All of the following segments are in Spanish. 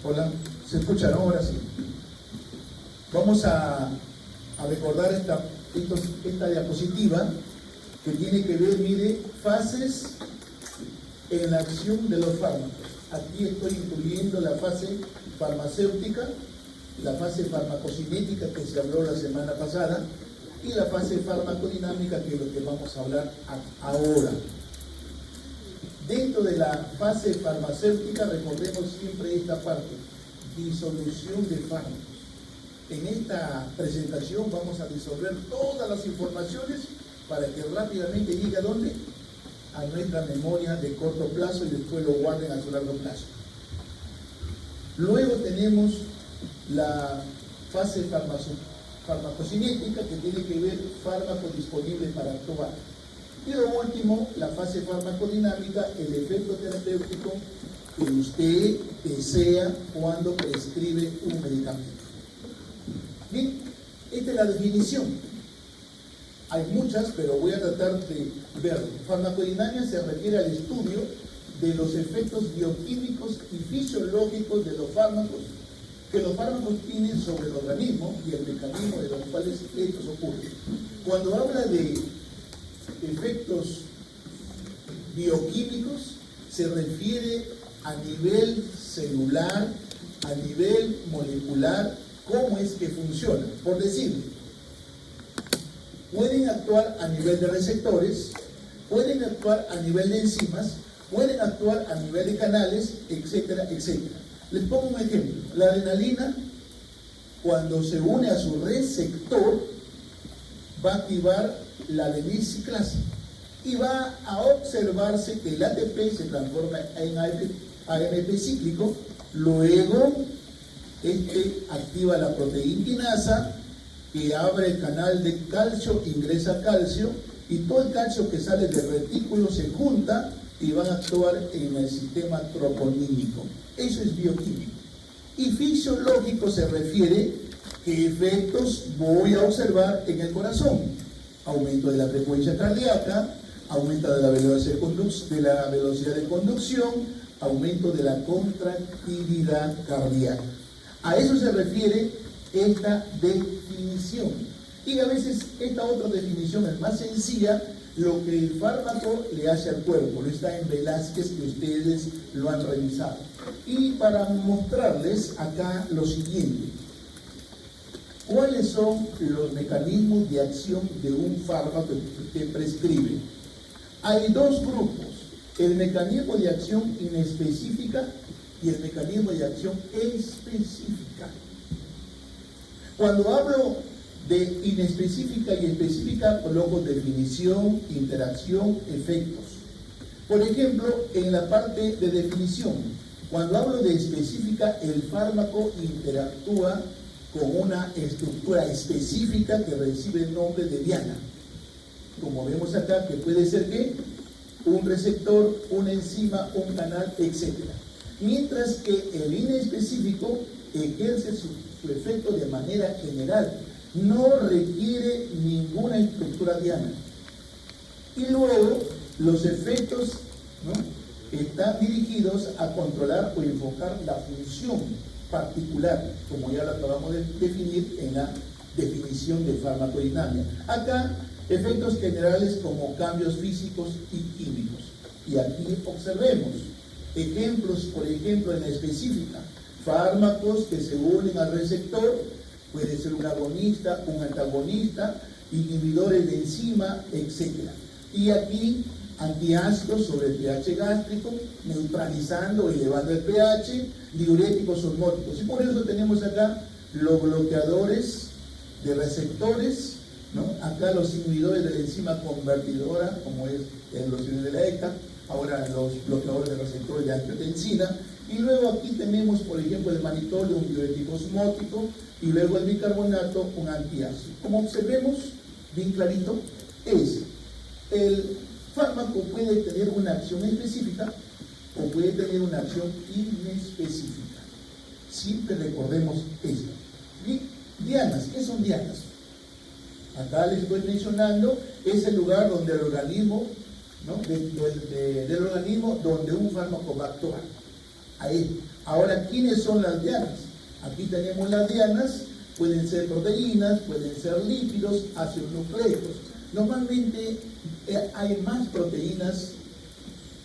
Hola, ¿se escucha, no? Ahora sí. Vamos a recordar esta diapositiva que tiene que ver, mire, fases en la acción de los fármacos. Aquí estoy incluyendo la fase farmacéutica, la fase farmacocinética que se habló la semana pasada y la fase farmacodinámica, que es lo que vamos a hablar ahora. Dentro de la fase farmacéutica, recordemos siempre esta parte, disolución de fármacos. En esta presentación vamos a disolver todas las informaciones para que rápidamente llegue a ¿dónde? A nuestra memoria de corto plazo y después lo guarden a su largo plazo. Luego tenemos la fase farmacocinética, que tiene que ver fármaco disponible para actuar. Y lo último, la fase farmacodinámica, el efecto terapéutico que usted desea cuando prescribe un medicamento. Bien, esta es la definición. Hay muchas, pero voy a tratar de verlo. Farmacodinámica se refiere al estudio de los efectos bioquímicos y fisiológicos de los fármacos que los fármacos tienen sobre el organismo y el mecanismo de los cuales estos ocurren. Cuando habla de efectos bioquímicos, se refiere a nivel celular, a nivel molecular, cómo es que funciona. Por decir, pueden actuar a nivel de receptores, pueden actuar a nivel de enzimas, pueden actuar a nivel de canales, etcétera, etcétera. Les pongo un ejemplo. La adrenalina, cuando se une a su receptor, va a activar la adenisiclasa y va a observarse que el ATP se transforma en AMP cíclico, luego activa la proteína quinasa que abre el canal de calcio, ingresa calcio y todo el calcio que sale del retículo se junta y van a actuar en el sistema troponínico. Eso es bioquímico. Y fisiológico se refiere qué efectos voy a observar en el corazón. Aumento de la frecuencia cardíaca, aumento de la velocidad de conducción, aumento de la contractilidad cardíaca. A eso se refiere esta definición. Y a veces esta otra definición es más sencilla, lo que el fármaco le hace al cuerpo. No está en Velázquez, que ustedes lo han revisado. Y para mostrarles acá lo siguiente. ¿Cuáles son los mecanismos de acción de un fármaco que usted prescribe? Hay dos grupos, el mecanismo de acción inespecífica y el mecanismo de acción específica. Cuando hablo de inespecífica y específica, coloco definición, interacción, efectos. Por ejemplo, en la parte de definición, cuando hablo de específica, el fármaco interactúa con una estructura específica que recibe el nombre de diana. Como vemos acá, que puede ser ¿qué? Un receptor, una enzima, un canal, etc. Mientras que el inespecífico ejerce su efecto de manera general, no requiere ninguna estructura diana. Y luego, los efectos, ¿no?, están dirigidos a controlar o enfocar la función particular, como ya lo acabamos de definir en la definición de farmacodinámica. Acá, efectos generales como cambios físicos y químicos. Y aquí observemos ejemplos, por ejemplo, en la específica, fármacos que se unen al receptor, puede ser un agonista, un antagonista, inhibidores de enzima, etc. Y aquí, antiácidos sobre el pH gástrico, neutralizando, elevando el pH, diuréticos osmóticos. Y por eso tenemos acá los bloqueadores de receptores, ¿no? Acá los inhibidores de la enzima convertidora, como es los inhibidores de la ECA, ahora los bloqueadores de receptores de angiotensina, y luego aquí tenemos, por ejemplo, el manitolio, un diurético osmótico, y luego el bicarbonato, un antiácido. Como observemos, bien clarito, el fármaco puede tener una acción específica o puede tener una acción inespecífica. Siempre recordemos esto. Bien, dianas, ¿qué son dianas? Acá les estoy mencionando, es el lugar donde el organismo, ¿no?, del organismo donde un fármaco va a actuar. Ahí, Ahora, ¿quiénes son las dianas? Aquí tenemos las dianas, pueden ser proteínas, pueden ser lípidos, ácidos nucleicos. Normalmente hay más proteínas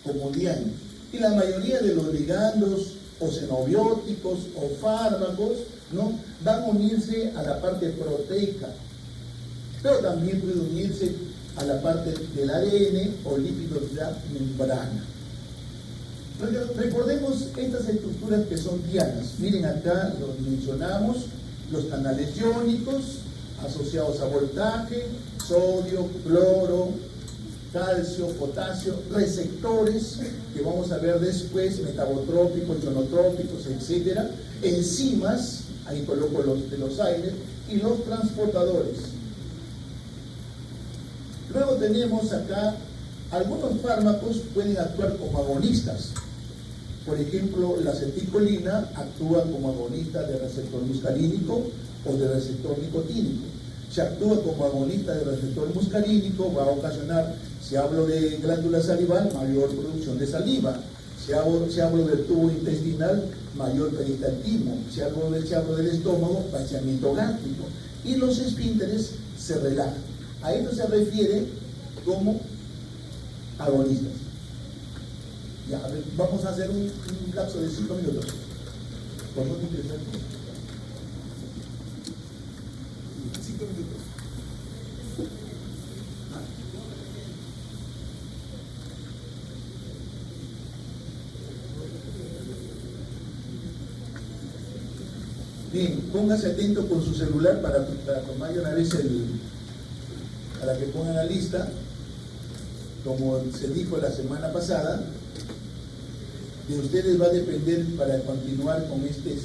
como dianas. Y la mayoría de los ligandos o xenobióticos o fármacos, ¿no?, van a unirse a la parte proteica, pero también puede unirse a la parte del ADN o lípidos de la membrana. Recordemos estas estructuras que son dianas. Miren, acá los mencionamos, los canales iónicos asociados a voltaje, sodio, cloro, calcio, potasio, receptores que vamos a ver después, metabotrópicos, ionotrópicos, etcétera, enzimas, ahí coloco los de los aires, y los transportadores. Luego tenemos acá, algunos fármacos pueden actuar como agonistas. Por ejemplo, la acetilcolina actúa como agonista de receptor muscarínico o de receptor nicotínico. Si actúa como agonista de receptor muscarínico, va a ocasionar, si hablo de glándula salival, mayor producción de saliva. Si hablo del tubo intestinal, mayor peristaltismo. Si hablo del estómago, vaciamiento gástrico. Y los esfínteres se relajan. A esto se refiere como agonistas. Ya, a ver, vamos a hacer un lapso de 5 minutos. ¿Podemos empezar? 5 minutos. Bien, póngase atento con su celular para tomar de una vez para que pongan la lista, como se dijo la semana pasada. De ustedes va a depender para continuar con este.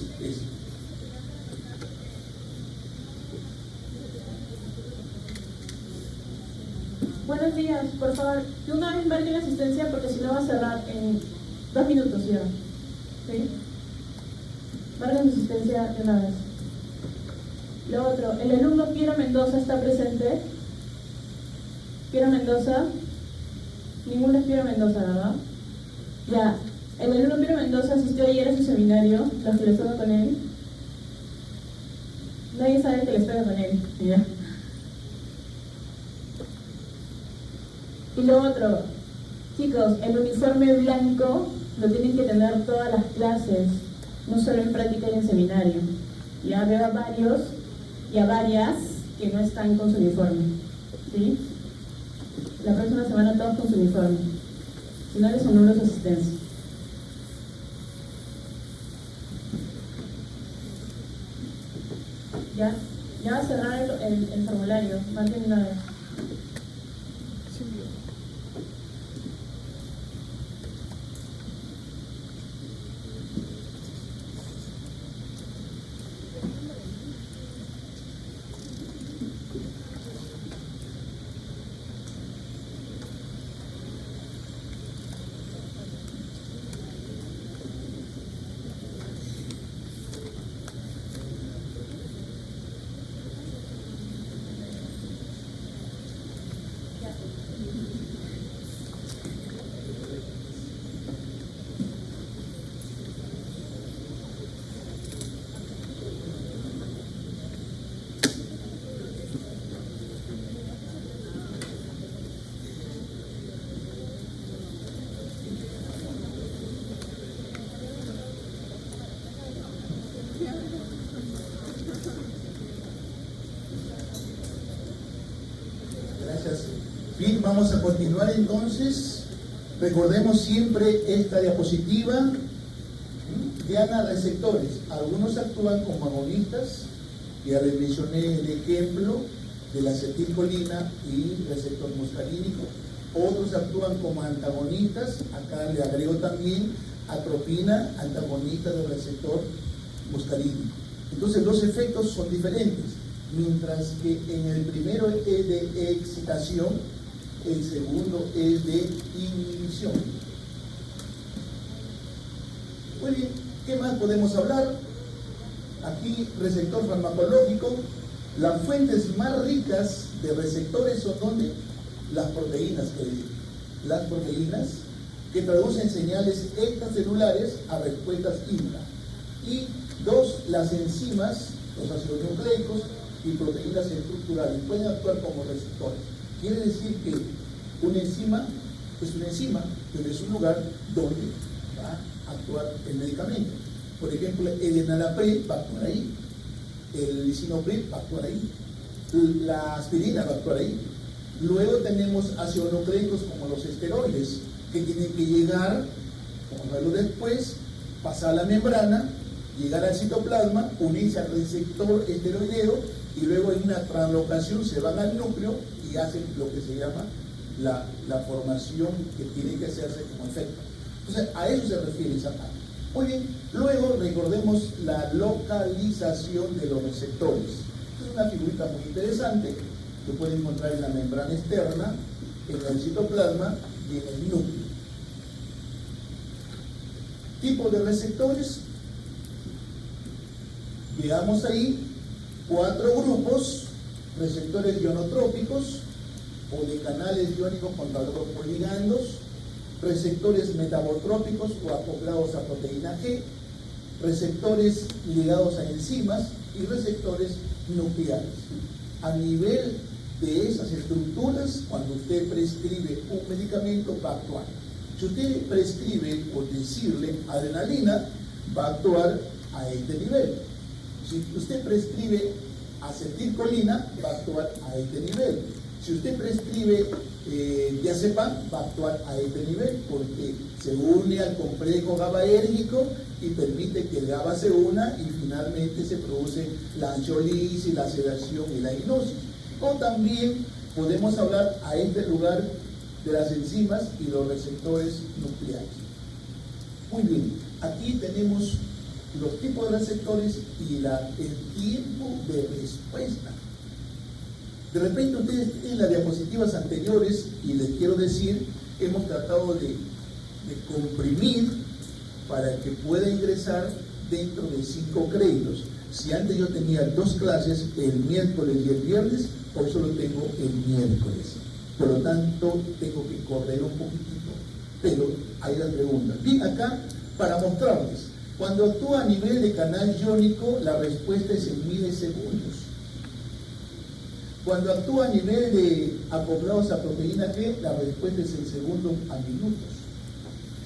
Buenos días, por favor, de una vez marquen la asistencia porque si no va a cerrar en 2 minutos ya. ¿Sí? Marquen su asistencia de una vez. Lo otro, el alumno Piero Mendoza está presente. Piero Mendoza. Ninguno es Piero Mendoza, ¿verdad? Ya. El alumno Piero Mendoza asistió ayer a su seminario, los que les toca con él. Nadie sabe que les toca con él. ¿Ya? Y lo otro, chicos, el uniforme blanco lo tienen que tener todas las clases, no solo en práctica y en seminario. Ya veo a varios y a varias que no están con su uniforme. ¿Sí? La próxima semana todos con su uniforme. Si no, les anulo su asistencia. Ya va a cerrar el formulario, marquen una vez. Bien, vamos a continuar entonces. Recordemos siempre esta diapositiva. Diana, receptores. Algunos actúan como agonistas. Ya les mencioné el ejemplo de la acetilcolina y receptor muscarínico. Otros actúan como antagonistas. Acá le agrego también atropina, antagonista del receptor muscarínico. Entonces los efectos son diferentes. Mientras que en el primero es de excitación, el segundo es de inhibición. Muy bien, ¿qué más podemos hablar? Aquí, receptor farmacológico. Las fuentes más ricas de receptores son ¿dónde? Las proteínas, que las proteínas que traducen señales extracelulares a respuestas intra. Y dos, las enzimas, los ácidos nucleicos y proteínas estructurales pueden actuar como receptores. Quiere decir que una enzima es una enzima, pero es un lugar donde va a actuar el medicamento. Por ejemplo, el enalapril va a actuar ahí, el lisinopril va a actuar ahí, la aspirina va a actuar ahí. Luego tenemos ácidos nucleicos como los esteroides, que tienen que llegar, como verlo después, pasar la membrana, llegar al citoplasma, unirse al receptor esteroideo y luego en una translocación se van al núcleo y hacen lo que se llama la formación que tiene que hacerse como efecto. Entonces, a eso se refiere esa parte. Muy bien, luego recordemos la localización de los receptores. Esta es una figurita muy interesante que pueden encontrar en la membrana externa, en el citoplasma y en el núcleo. Tipo de receptores. Veamos ahí 4 grupos: receptores ionotrópicos o de canales iónicos controlados por ligandos, receptores metabotrópicos o acoplados a proteína G, receptores ligados a enzimas y receptores nucleares. A nivel de esas estructuras, cuando usted prescribe un medicamento, va a actuar. Si usted prescribe, por decirle, adrenalina, va a actuar a este nivel. Si usted prescribe acetilcolina, va a actuar a este nivel. Si usted prescribe diazepam, va a actuar a este nivel, porque se une al complejo GABAérgico y permite que el GABA se una y finalmente se produce la ansiolisis, la sedación y la hipnosis. O también podemos hablar a este lugar de las enzimas y los receptores nucleares. Muy bien, aquí tenemos los tipos de receptores y el tiempo de respuesta. De repente ustedes tienen las diapositivas anteriores y les quiero decir, hemos tratado de comprimir para que pueda ingresar dentro de 5 créditos. Si antes yo tenía 2 clases, el miércoles y el viernes, hoy solo tengo el miércoles. Por lo tanto, tengo que correr un poquitito. Pero hay las preguntas. Bien, acá, para mostrarles, cuando actúa a nivel de canal iónico, la respuesta es en milisegundos. Cuando actúa a nivel de acoplados a proteína G, la respuesta es en segundos a minutos.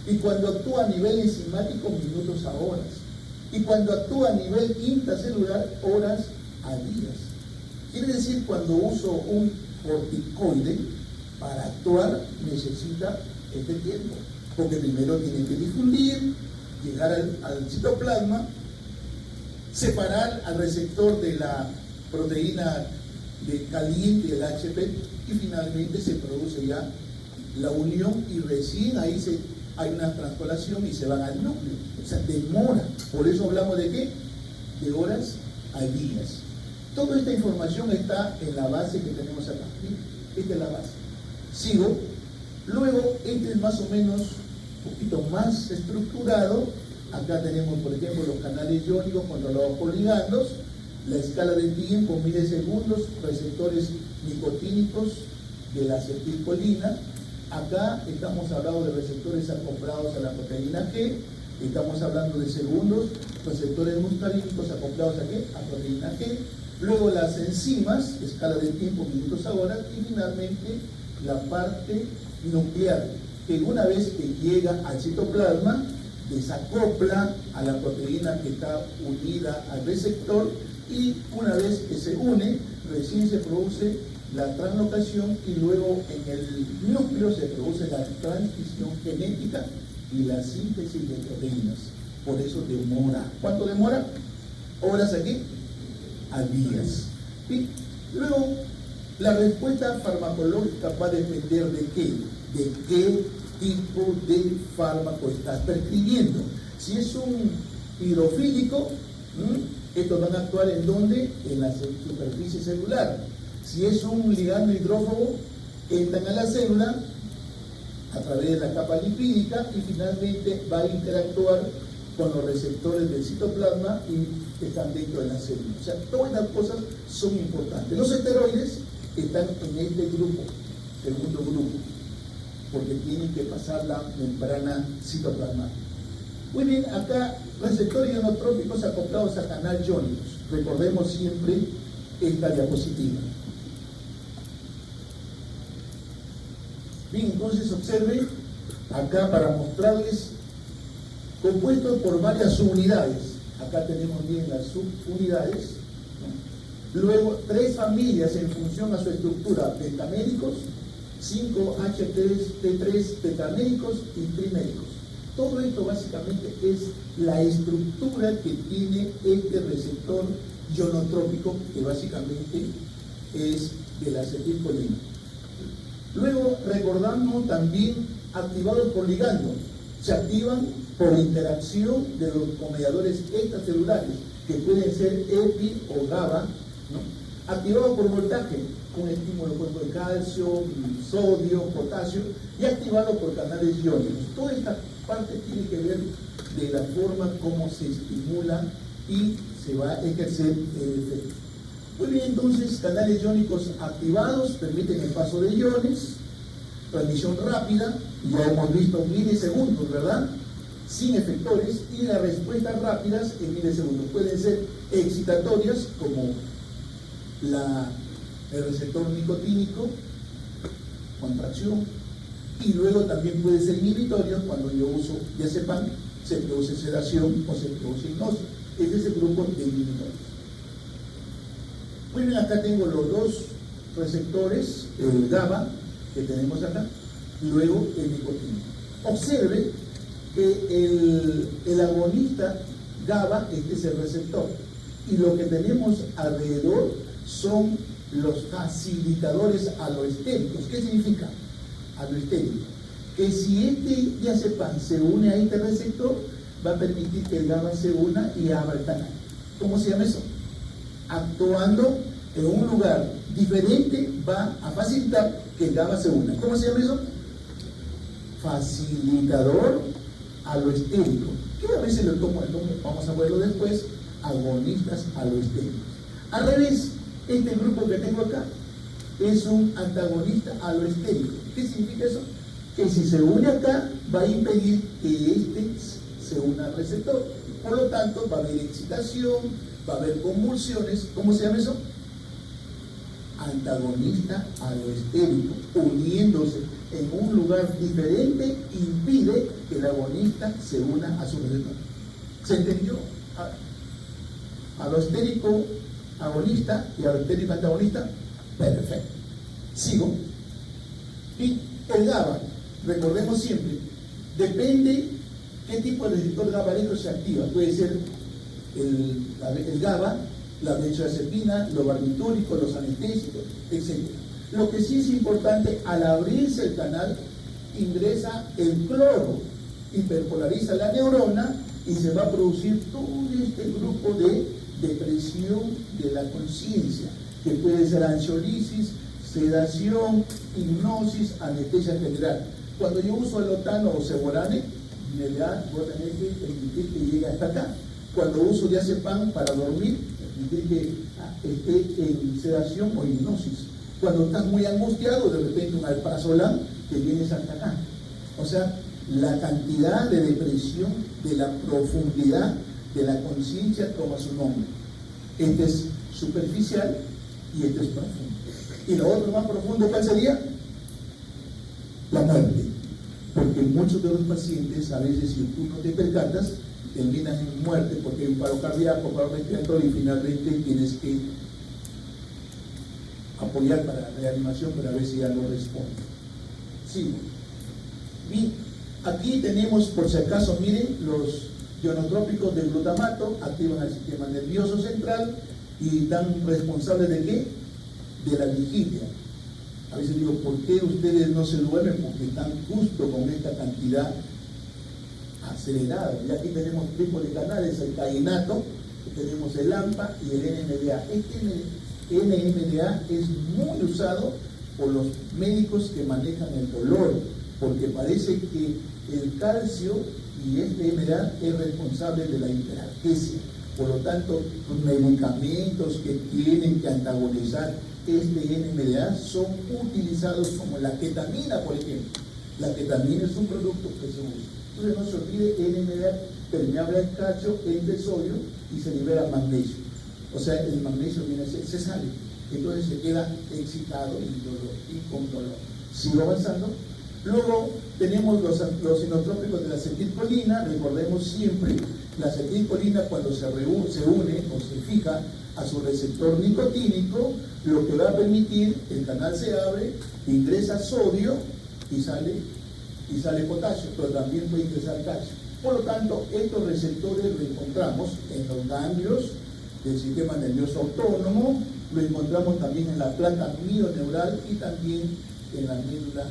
Y cuando actúa a nivel enzimático, minutos a horas. Y cuando actúa a nivel intracelular, horas a días. Quiere decir, cuando uso un corticoide, para actuar necesita este tiempo. Porque primero tiene que difundir, llegar al citoplasma, separar al receptor de la proteína de caliente, el HP, y finalmente se produce ya la unión y recién ahí hay una transpolación y se van al núcleo. O sea, demora. Por eso hablamos de ¿qué? De horas a días. Toda esta información está en la base que tenemos acá. Esta es la base. Sigo. Luego, este es más o menos un poquito más estructurado. Acá tenemos, por ejemplo, los canales iónicos controlados por ligandos, la escala de tiempo, milisegundos, receptores nicotínicos de la acetilcolina. Acá estamos hablando de receptores acoplados a la proteína G, estamos hablando de segundos, receptores muscarínicos acoplados a ¿qué? A proteína G. Luego las enzimas, escala de tiempo, minutos a horas, y finalmente la parte nuclear, que una vez que llega al citoplasma, desacopla a la proteína que está unida al receptor y una vez que se une, recién se produce la translocación y luego en el núcleo se produce la transcripción genética y la síntesis de proteínas. Por eso demora. ¿Cuánto demora? Horas aquí a días. Y luego, la respuesta farmacológica va a depender de qué, de qué tipo de fármaco estás prescribiendo. Si es un hidrofílico, estos van a actuar ¿en dónde? En la superficie celular. Si es un ligando hidrófobo, entran a la célula a través de la capa lipídica y finalmente va a interactuar con los receptores del citoplasma y que están dentro de la célula. O sea, todas las cosas son importantes. Los esteroides están en este grupo, segundo grupo. porque tienen que pasar la membrana citoplasmática. Muy bien, acá receptores ionotrópicos acoplados a canal iónicos. Recordemos siempre esta diapositiva. Bien, entonces observen acá para mostrarles, compuesto por varias subunidades. Acá tenemos bien las subunidades, ¿no? Luego 3 familias en función a su estructura: pentaméricos, 5H3T3 tetraméricos y triméricos. Todo esto básicamente es la estructura que tiene este receptor ionotrópico, que básicamente es de la acetilcolina. Luego recordamos también activados por ligando. Se activan por interacción de los comediadores extracelulares, que pueden ser EPI o GABA, ¿no? Activados por voltaje, con estímulo cuerpo de calcio, sodio, potasio, y activados por canales iónicos. Toda esta parte tiene que ver de la forma como se estimula y se va a ejercer el efecto. Muy bien, entonces, canales iónicos activados permiten el paso de iones, transmisión rápida, ya hemos visto milisegundos, ¿verdad? Sin efectores, y las respuestas rápidas en milisegundos. Pueden ser excitatorias, como el receptor nicotínico, contracción, y luego también puede ser inhibitorias cuando yo uso diazepam, se produce sedación o se produce hipnosis. Este es el grupo de inhibitores. Muy bien, acá tengo los 2 receptores, el GABA que tenemos acá, y luego el nicotínico. Observe que el agonista GABA, este es el receptor, y lo que tenemos alrededor son los facilitadores aloestéricos. ¿Qué significa aloestérico? Que si este diazepam se une a este receptor, va a permitir que el GABA se una y abra el canal. ¿Cómo se llama eso? Actuando en un lugar diferente, va a facilitar que el GABA se una. ¿Cómo se llama eso? Facilitador aloestérico, que a veces lo tomo, vamos a verlo después, agonistas aloestéricos. Al revés, este grupo que tengo acá es un antagonista aloestérico. ¿Qué significa eso? Que si se une acá, va a impedir que este se una al receptor. Por lo tanto, va a haber excitación, va a haber convulsiones. ¿Cómo se llama eso? Antagonista aloestérico, uniéndose en un lugar diferente, impide que el agonista se una a su receptor. ¿Se entendió? Aloestérico agonista y aloestérico antagonista. Perfecto. Sigo. Y el GABA, recordemos siempre, depende qué tipo de receptor GABAergico se activa. Puede ser el GABA, la benzodiazepina, los barbitúricos, los anestésicos, etc. Lo que sí es importante, al abrirse el canal, ingresa el cloro, hiperpolariza la neurona y se va a producir todo este grupo de depresión de la conciencia, que puede ser ansiolisis, sedación, hipnosis, anestesia general. Cuando yo uso alotano o ceborane, voy a tener que permitir que llegue hasta acá. Cuando uso diazepam para dormir, permitir que esté en sedación o hipnosis. Cuando estás muy angustiado, de repente un alprazolam que vienes hasta acá. O sea, la cantidad de depresión, de la profundidad de la conciencia toma su nombre. Este es superficial y este es profundo. Y lo otro más profundo, ¿cuál sería? La muerte. Porque muchos de los pacientes, a veces si tú no te percatas, terminan en muerte porque hay un paro cardíaco, paro respiratorio, y finalmente tienes que apoyar para la reanimación, pero a veces ya no responde. Sigo. Bien, aquí tenemos, por si acaso, miren, los ionotrópicos del glutamato activan el sistema nervioso central y están responsables de ¿qué? De la vigilia. A veces digo, ¿por qué ustedes no se duermen? Porque están justo con esta cantidad acelerada. Y aquí tenemos tipos de canales, el cainato, tenemos el AMPA y el NMDA. Este NMDA es muy usado por los médicos que manejan el dolor, porque parece que el calcio y este NMDA es responsable de la hiperalgesia. Por lo tanto, los medicamentos que tienen que antagonizar este NMDA son utilizados como la ketamina, por ejemplo. la que también es un producto que se usa. Entonces no se olvide, NMDA permeable al cacho, entre sodio y se libera magnesio. O sea, el magnesio se sale, entonces se queda excitado y con dolor. Sigo avanzando. Luego tenemos los inotrópicos de la acetilcolina. Recordemos siempre, la acetilcolina cuando se une o se fija a su receptor nicotínico, lo que va a permitir, el canal se abre, ingresa sodio y sale potasio, pero también puede ingresar calcio. Por lo tanto, estos receptores lo encontramos en los ganglios del sistema nervioso autónomo, lo encontramos también en la placa mioneural y también en la médula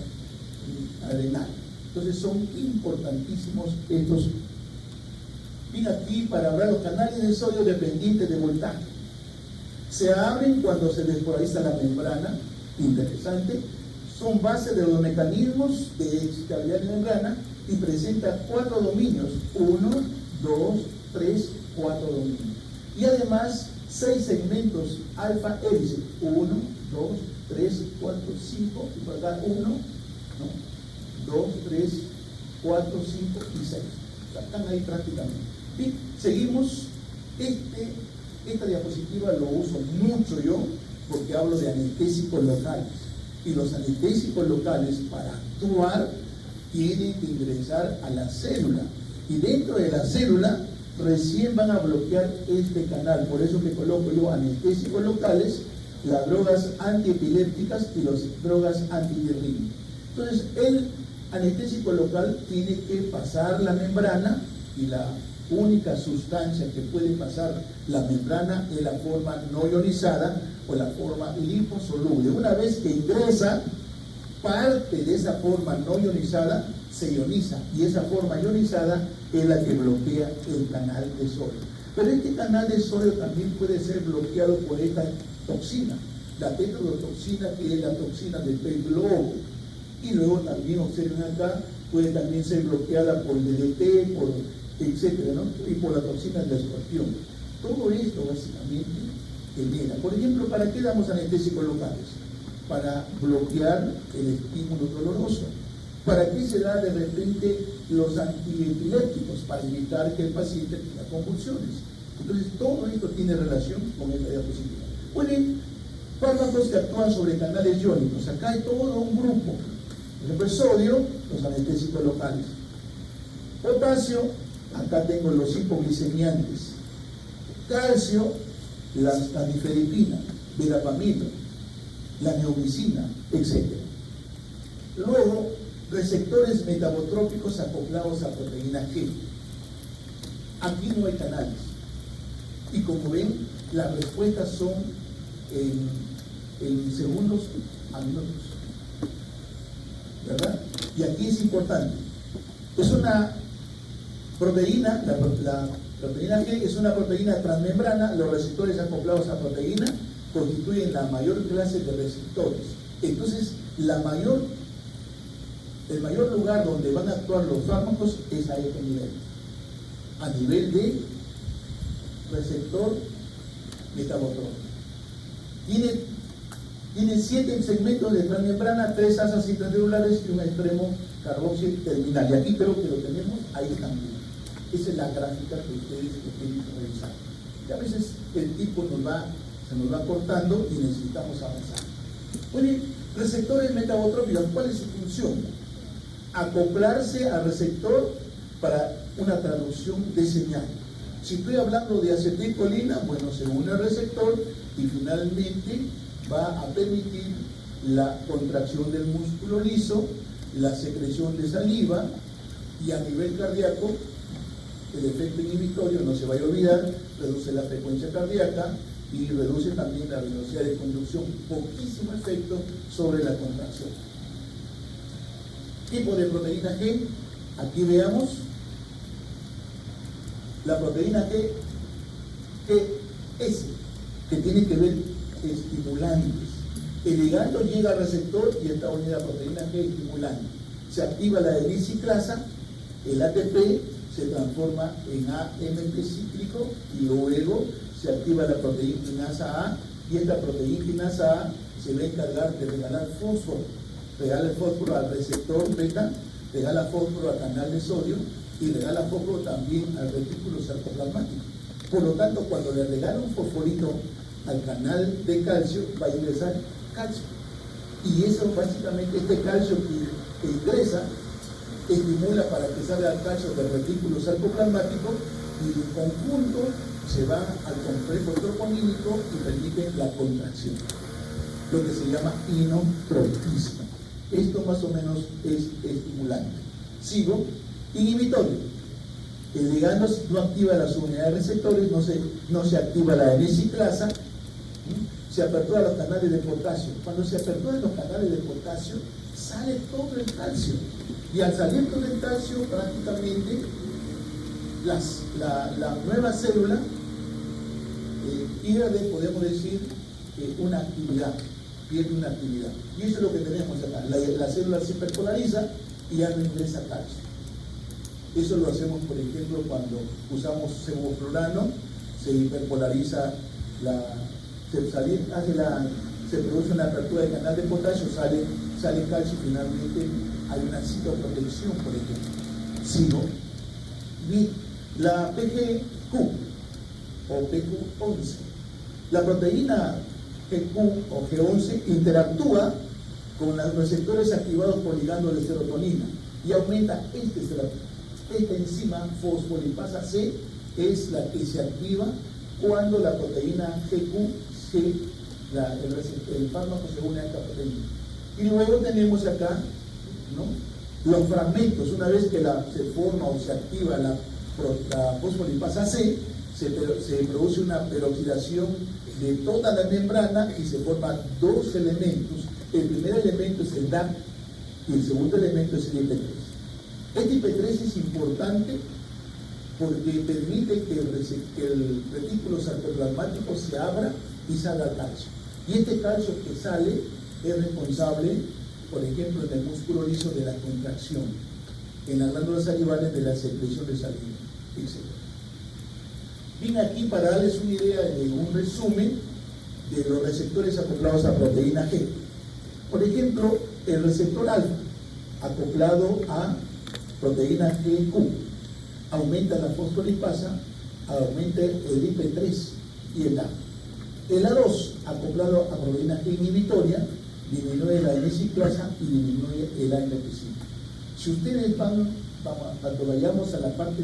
adrenal. Entonces son importantísimos estos. Vine aquí para hablar los canales de sodio dependientes de voltaje. Se abren cuando se despolariza la membrana, interesante. Son base de los mecanismos de excitabilidad de membrana y presenta 4 dominios, 1, 2, 3, 4 dominios. Y además 6 segmentos alfa hélice, 1, 2, 3, 4, 5, y por acá 1, ¿no? 2, 3, 4, 5 y 6. Están ahí prácticamente. Y seguimos. Esta diapositiva lo uso mucho yo porque hablo de anestésicos locales. Y los anestésicos locales, para actuar, tienen que ingresar a la célula. Y dentro de la célula recién van a bloquear este canal. Por eso que coloco yo anestésicos locales, las drogas antiepilépticas y las drogas antidiarrínicas. Entonces, el anestésico local tiene que pasar la membrana, y la única sustancia que puede pasar la membrana es la forma no ionizada o la forma liposoluble. Una vez que ingresa, parte de esa forma no ionizada se ioniza, y esa forma ionizada es la que bloquea el canal de sodio. Pero este canal de sodio también puede ser bloqueado por esta toxina, la tetrodotoxina, que es la toxina del pez globo. Y luego también observen acá, puede también ser bloqueada por DDT, por etcétera, ¿no? Y por la toxina del escorpión. Todo esto básicamente genera. Por ejemplo, ¿para qué damos anestésicos locales? Para bloquear el estímulo doloroso. ¿Para qué se da de repente los antiepilépticos? Para evitar que el paciente tenga convulsiones. Entonces, todo esto tiene relación con esta diapositiva. Bueno, fármacos que actúan sobre canales iónicos. Acá hay todo un grupo. Por ejemplo, el sodio, los anestésicos locales. Potasio, acá tengo los hipoglicemiantes. Calcio, la nifedipina, verapamilo, la neomicina, etc. Luego, receptores metabotrópicos acoplados a proteína G. Aquí no hay canales. Y como ven, las respuestas son en segundos a minutos. ¿Verdad? Y aquí es importante. Es una proteína, la proteína G es una proteína transmembrana. Los receptores acoplados a proteína constituyen la mayor clase de receptores. Entonces, el mayor lugar donde van a actuar los fármacos es a este nivel, a nivel de receptor metabotrópico. Tiene 7 segmentos de transmembrana, 3 asas intracelulares y un extremo carboxil terminal. Y aquí creo que lo tenemos ahí también. Esa es la gráfica que ustedes tienen que revisar. Y a veces el tipo se nos va cortando y necesitamos avanzar. Bueno, receptores metabotrópicos, ¿cuál es su función? Acoplarse al receptor para una traducción de señal. Si estoy hablando de acetilcolina, bueno, se une al receptor y finalmente va a permitir la contracción del músculo liso, la secreción de saliva, y a nivel cardíaco, el efecto inhibitorio, no se vaya a olvidar, reduce la frecuencia cardíaca y reduce también la velocidad de conducción, poquísimo efecto sobre la contracción. Tipo de proteína G, aquí veamos la proteína G, que tiene que ver estimulantes. El ligando llega al receptor y está unida a proteína G estimulante. Se activa la heliciclasa, el ATP se transforma en AMP cíclico y luego se activa la proteína quinasa A, y esta proteína quinasa A se va a encargar de regalar fósforo. regala el fósforo al receptor beta, regala fósforo al canal de sodio y regala fósforo también al retículo sarcoplasmático. Por lo tanto, cuando le regala un fosforito al canal de calcio, va a ingresar calcio. Y eso básicamente, este calcio que ingresa, estimula para que salga el calcio del retículo sarcoplasmático y en conjunto se va al complejo troponínico y permite la contracción, lo que se llama inotropismo. Esto más o menos es estimulante. Sigo, inhibitorio. El ligando no activa las unidades receptores, no se activa la N-ciclasa, se apertura los canales de potasio. Cuando se aperturan los canales de potasio, sale todo el calcio. Y al salir todo el calcio, prácticamente la nueva célula pierde, podemos decir, una actividad, pierde una actividad. Y eso es lo que tenemos acá. La célula se hiperpolariza y ya no ingresa calcio. Eso lo hacemos, por ejemplo, cuando usamos sevoflurano, se hiperpolariza se produce una apertura del canal de potasio, sale calcio y finalmente hay una citoprotección, por ejemplo. Sigo. Bien, la PGQ o PQ11. La proteína GQ o G11 interactúa con los receptores activados por ligando de serotonina y aumenta esta enzima fosfolipasa C es la que se activa cuando la proteína GQ, el fármaco se une a esta proteína. Y luego tenemos acá, ¿no?, los fragmentos. Una vez que se forma o se activa la fosfolipasa C, se produce una peroxidación de toda la membrana y se forman dos elementos. El primer elemento es el DAC y el segundo elemento es el IP3. Este IP3 es importante porque permite que el retículo sarcoplasmático se abra y salga calcio. Y este calcio que sale es responsable, por ejemplo, en el músculo liso de la contracción, en las glándulas salivales de la secreción de saliva, etc. Vine aquí para darles una idea de un resumen de los receptores acoplados a proteína G. Por ejemplo, el receptor alfa acoplado a proteína GQ aumenta la fosfolipasa, aumenta el IP3 y el A. El A2 acoplado a proteína G inhibitoria disminuye la N-ciclasa y disminuye el AMP5. Si ustedes cuando vayamos a la parte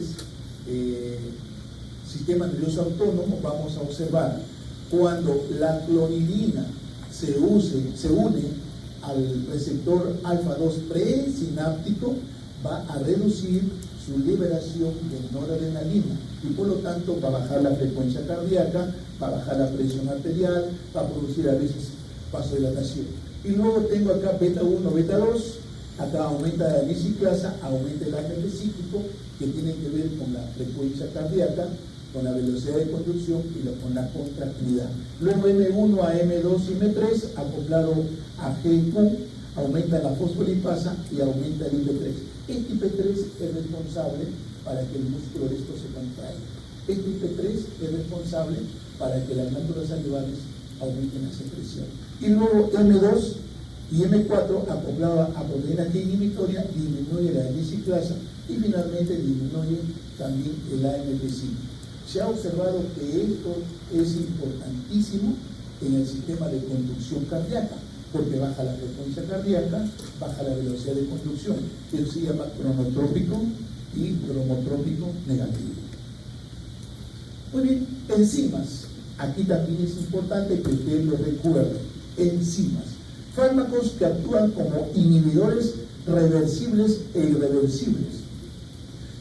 sistema nervioso autónomo, vamos a observar cuando la clonidina se une al receptor alfa-2 presináptico, va a reducir su liberación de noradrenalina y por lo tanto va a bajar la frecuencia cardíaca, va a bajar la presión arterial, va a producir a veces vasodilatación. Y luego tengo acá beta-1, beta-2, acá aumenta la N-ciclasa, aumenta el AMP cíclico, que tiene que ver con la frecuencia cardíaca, con la velocidad de conducción y con la contractilidad. Luego M1 a M2 y M3 acoplado a GQ aumenta la fosfolipasa y aumenta el IP3. Este IP3 es responsable para que el músculo de esto se contraiga. Este IP3 es responsable para que las glándulas salivales aumenten la secreción. Y luego M2 y M4 acoplado a proteína G inhibitoria disminuye la N-ciclasa y finalmente disminuye también el AMP5. Se ha observado que esto es importantísimo en el sistema de conducción cardíaca, porque baja la frecuencia cardíaca, baja la velocidad de conducción. Eso se llama cronotrópico y cromotrópico negativo. Muy bien, enzimas. Aquí también es importante que ustedes lo recuerden. Enzimas. Fármacos que actúan como inhibidores reversibles e irreversibles.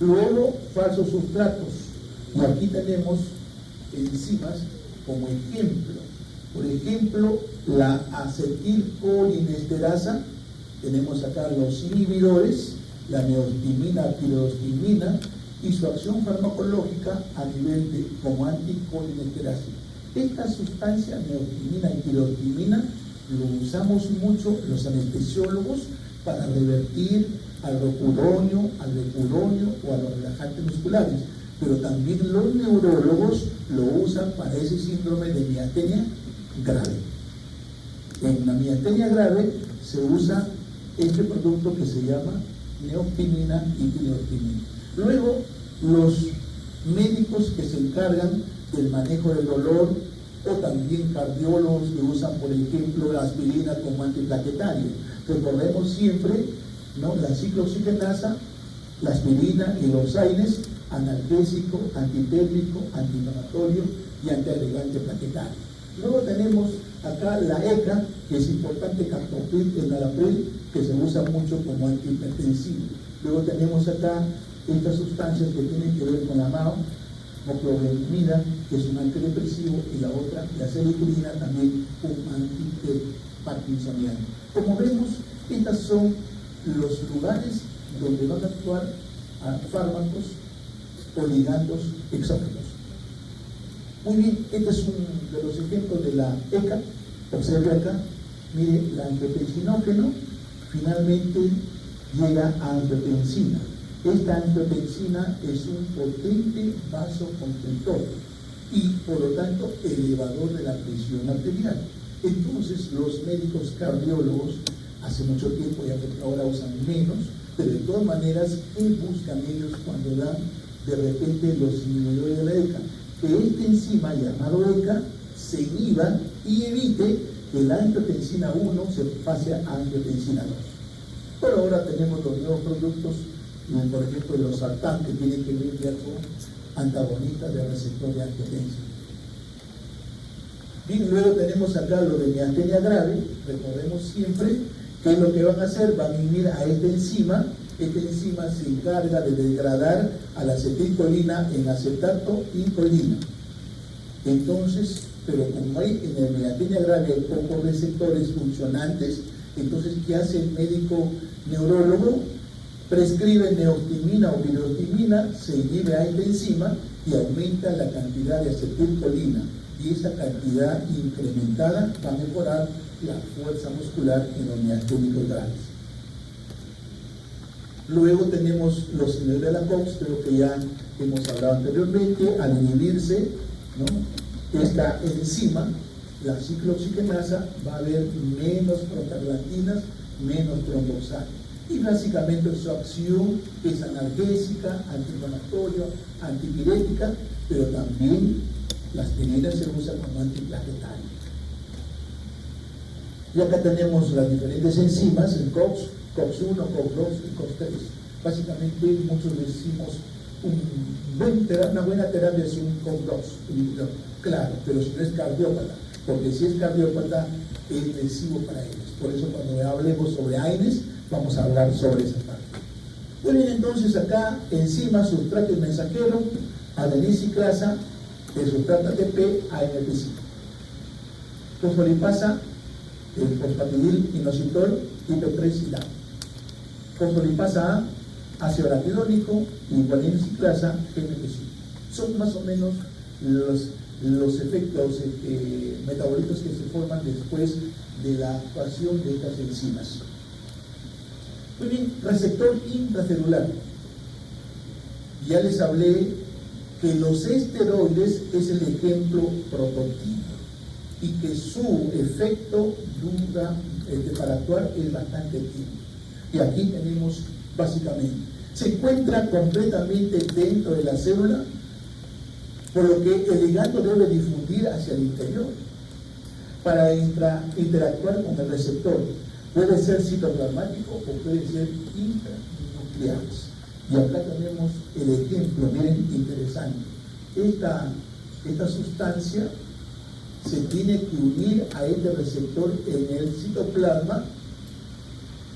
Luego, falsos sustratos. Y aquí tenemos enzimas como ejemplo. Por ejemplo, la acetilcolinesterasa, tenemos acá los inhibidores, la neostimina, pirostimina, y su acción farmacológica a nivel de como anticolinesterasa. Esta sustancia, neostimina y pirostimina, lo usamos mucho los anestesiólogos para revertir al rocuronio, o a los relajantes musculares. Pero también los neurólogos lo usan para ese síndrome de miastenia grave. En la miastenia grave se usa este producto que se llama neostimina y pireostimina. Luego, los médicos que se encargan del manejo del dolor, o también cardiólogos que usan, por ejemplo, la aspirina como antiplaquetario. Recordemos siempre, ¿no?, la ciclooxigenasa, la aspirina y los AINES, analgésico, antitérmico, antiinflamatorio y antiagregante plaquetario. Luego tenemos acá la ECA, que es importante, captopril, enalapril, que se usa mucho como antihipertensivo. Luego tenemos acá estas sustancias que tienen que ver con la MAO, moclobemida, que es un antidepresivo, y la otra, la acetylcolina, también un antiparkinsoniano. Como vemos, estos son los lugares donde van a actuar fármacos o ligandos exógenos. Muy bien, este es uno de los ejemplos de la ECA. Observe acá, mire, la angiotensinógeno finalmente llega a angiotensina. Esta angiotensina es un potente vasoconstrictor y por lo tanto elevador de la presión arterial. Entonces los médicos cardiólogos hace mucho tiempo, ya que ahora usan menos, pero de todas maneras, ¿qué buscan ellos cuando dan de repente los inhibidores de la ECA? Que esta enzima llamado ECA se inhiba y evite que la angiotensina 1 se pase a angiotensina 2. Pero ahora tenemos los nuevos productos, por ejemplo, los sartán, que tienen que ver ya con antagonistas del receptor de angiotensina. Bien, luego tenemos acá lo de miastenia grave. Recordemos siempre qué es lo que van a hacer. Van a unir a esta enzima. Esta enzima se encarga de degradar a la acetilcolina en acetato y colina. Entonces, pero como hay en el miastenia grave hay pocos receptores funcionantes, entonces, ¿qué hace el médico neurólogo? Prescribe neostimina o pireostimina, se inhibe a esta enzima y aumenta la cantidad de acetilcolina. Y esa cantidad incrementada va a mejorar la fuerza muscular en los miasténicos graves. Luego tenemos los inhibidores de la COX, creo que ya hemos hablado anteriormente. Al inhibirse, ¿no?, esta enzima, la ciclooxigenasa, va a haber menos prostaglandinas, menos tromboxano. Y básicamente su acción es analgésica, antiinflamatoria, antipirética, pero también la aspirina se usa como antiplaquetario. Y acá tenemos las diferentes enzimas, el COX, COX-1, COX-2 y COX-3. Básicamente muchos decimos una buena terapia es un COX-2 inhibidor, claro, pero si no es cardiópata, porque si es cardiópata es lesivo para ellos. Por eso cuando hablemos sobre AINES vamos a hablar sobre esa parte. Muy bien, entonces acá enzimas, sustrato y mensajero, adenisiclasa, el sustrato ATP, AMP5. Fosfolipasa, el fosfatidil inositol, IP3 y LAM. Fosfolipasa A, ácido araquidónico, y guaninciclasa, GMP5. Son más o menos los efectos metabolitos que se forman después de la actuación de estas enzimas. Muy bien, receptor intracelular. Ya les hablé que los esteroides es el ejemplo prototipo y que su efecto dura, para actuar es bastante tiempo. Y aquí tenemos básicamente, se encuentra completamente dentro de la célula, por lo que el ligando debe difundir hacia el interior para interactuar con el receptor. Puede ser citoplasmático o puede ser intranucleares. Y acá tenemos el ejemplo, miren, interesante. Esta sustancia se tiene que unir a este receptor en el citoplasma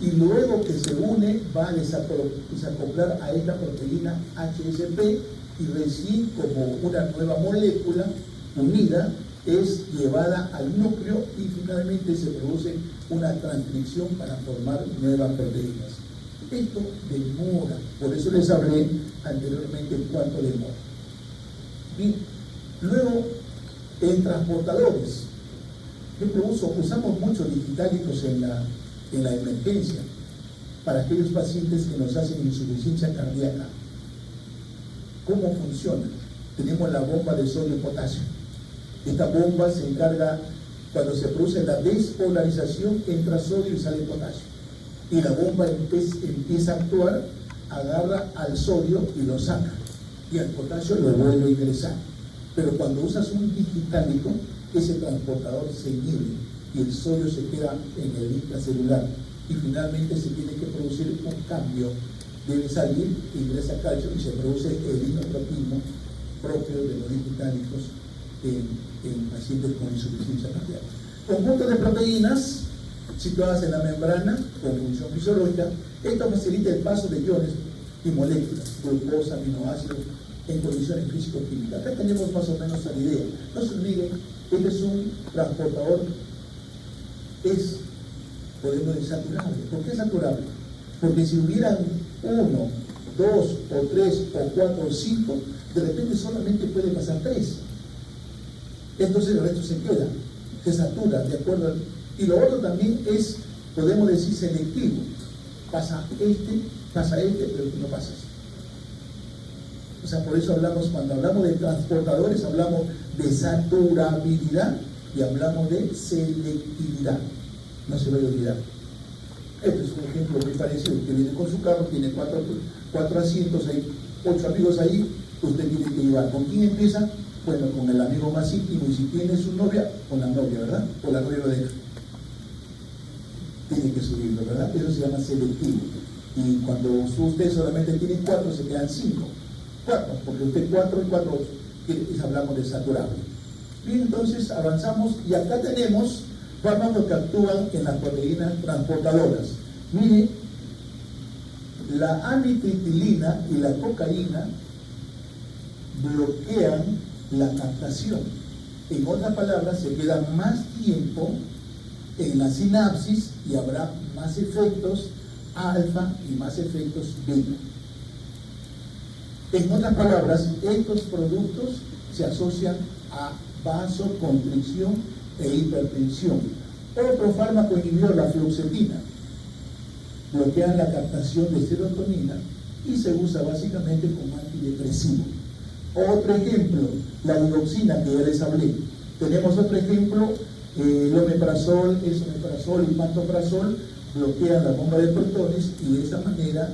y luego que se une va a desacoplar a esta proteína HSP y recién como una nueva molécula unida es llevada al núcleo y finalmente se produce una transcripción para formar nuevas proteínas. Esto demora, por eso les hablé anteriormente cuánto demora. Bien, luego en transportadores. Usamos muchos digitálicos en la emergencia para aquellos pacientes que nos hacen insuficiencia cardíaca. ¿Cómo funciona? Tenemos la bomba de sodio y potasio. Esta bomba se encarga, cuando se produce la despolarización, entra sodio y sale potasio. y la bomba empieza a actuar, agarra al sodio y lo saca, y al potasio lo vuelve a ingresar. Pero cuando usas un digitálico, ese transportador se inhibe y el sodio se queda en el intracelular, y finalmente se tiene que producir un cambio. Debe salir, ingresa calcio y se produce el inotropismo propio de los digitálicos en pacientes con insuficiencia cardíaca. Conjunto de proteínas situadas en la membrana con función fisiológica. Esto facilita el paso de iones y moléculas, glucosa, aminoácidos, en condiciones físico-químicas. Acá tenemos más o menos la idea. No se olviden, este es un transportador, podemos decir, saturable. ¿Por qué saturable? Porque si hubieran 1, 2, o 3, o 4, o 5, de repente solamente puede pasar 3. Entonces el resto se queda, se satura, de acuerdo al... Y lo otro también es, podemos decir, selectivo. Pasa este, pero no pasa este. O sea, por eso hablamos, cuando hablamos de transportadores, hablamos de saturabilidad y hablamos de selectividad. No se vaya a olvidar. Este es un ejemplo muy parecido. Usted viene con su carro, tiene cuatro asientos, hay 8 amigos ahí, usted tiene que llevar. ¿Con quién empieza? Bueno, con el amigo más íntimo, y si tiene su novia, con la novia, ¿verdad? O la novia lo deja. Tiene que subirlo, ¿verdad? Eso se llama selectivo. Y cuando usted solamente tiene 4, se quedan 5. 4, porque usted 4 y 4, 8, hablamos de saturable. Bien, entonces avanzamos y acá tenemos fármacos que actúan en las proteínas transportadoras. Mire, la amitriptilina y la cocaína bloquean la captación. En otras palabras, se queda más tiempo en la sinapsis y habrá más efectos alfa y más efectos beta. En otras palabras, estos productos se asocian a vasoconstricción e hipertensión. Otro fármaco inhibidor, la fluoxetina, bloquean la captación de serotonina y se usa básicamente como antidepresivo. Otro ejemplo, la digoxina, que ya les hablé. Tenemos otro ejemplo, el omeprazol, esomeprazol y pantoprazol bloquean la bomba de protones y de esa manera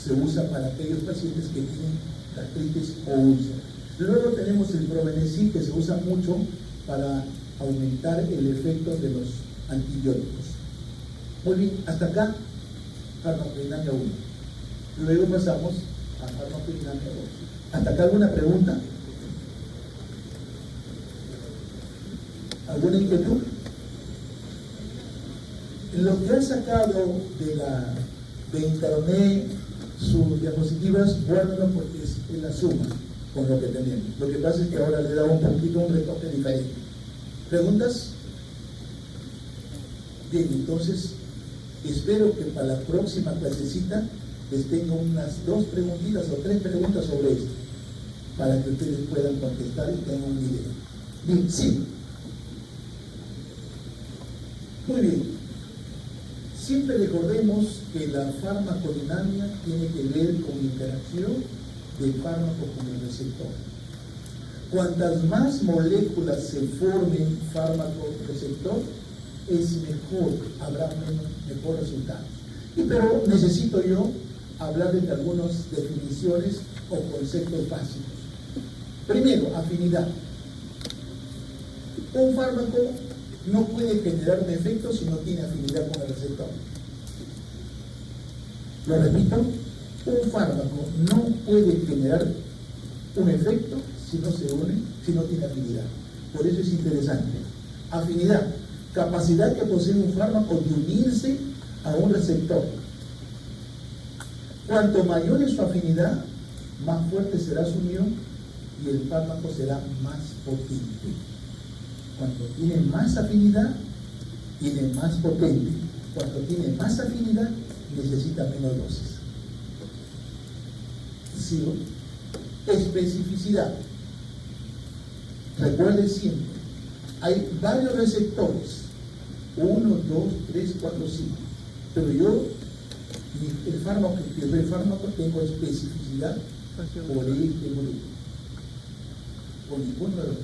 se usa para aquellos pacientes que tienen gastritis o úlceras. Luego tenemos el probenecid, que se usa mucho para aumentar el efecto de los antibióticos. Muy bien, hasta acá, farmacodinamia 1. Luego pasamos a farmacodinamia 2. ¿Hasta acá alguna pregunta? ¿Alguna inquietud? Lo que han sacado de internet, sus diapositivas, guárdenlo porque es la suma con lo que tenemos. Lo que pasa es que ahora le he dado un poquito un retoque diferente. ¿Preguntas? Bien, entonces espero que para la próxima clasecita les tenga unas 2 preguntitas o 3 preguntas sobre esto, para que ustedes puedan contestar y tengan una idea. Bien, sí. Muy bien. Siempre recordemos que la farmacodinamia tiene que ver con interacción del fármaco con el receptor. Cuantas más moléculas se formen fármaco-receptor, es mejor, habrá mejor resultados. Pero necesito yo hablarles de algunas definiciones o conceptos básicos. Primero, afinidad. Un fármaco no puede generar un efecto si no tiene afinidad con el receptor. Lo repito, un fármaco no puede generar un efecto si no se une, si no tiene afinidad. Por eso es interesante. Afinidad, capacidad que posee un fármaco de unirse a un receptor. Cuanto mayor es su afinidad, más fuerte será su unión y el fármaco será más potente. Cuando tiene más afinidad, tiene más potente. Cuando tiene más afinidad, necesita menos dosis. ¿Sí? Especificidad. Recuerden siempre, hay varios receptores. 1, 2, 3, 4, 5. Pero yo, el fármaco tengo especificidad por este grupo. Por ninguno de los.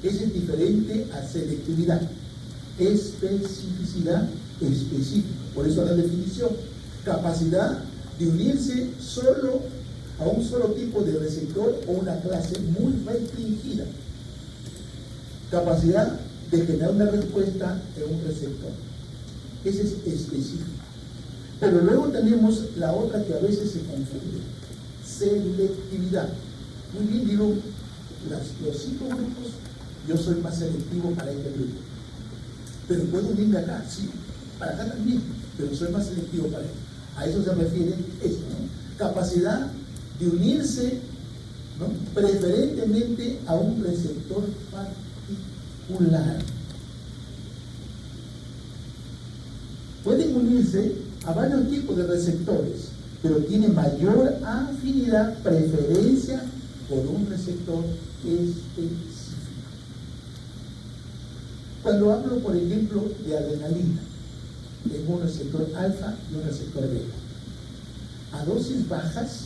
Ese es diferente a selectividad. Especificidad específica. Por eso la definición, capacidad de unirse solo a un solo tipo de receptor o una clase muy restringida. Capacidad de generar una respuesta en un receptor. Ese es específico. Pero luego tenemos la otra que a veces se confunde, selectividad. Muy bien, digo, los 5 grupos, yo soy más selectivo para este grupo. Pero puedo unirme acá, sí, para acá también, pero soy más selectivo para él. A eso se refiere esto, ¿no? Capacidad de unirse, ¿no?, preferentemente a un receptor particular. Pueden unirse a varios tipos de receptores, pero tiene mayor afinidad, preferencia por un receptor específico. Cuando hablo, por ejemplo, de adrenalina, tengo un receptor alfa y un receptor beta. A dosis bajas,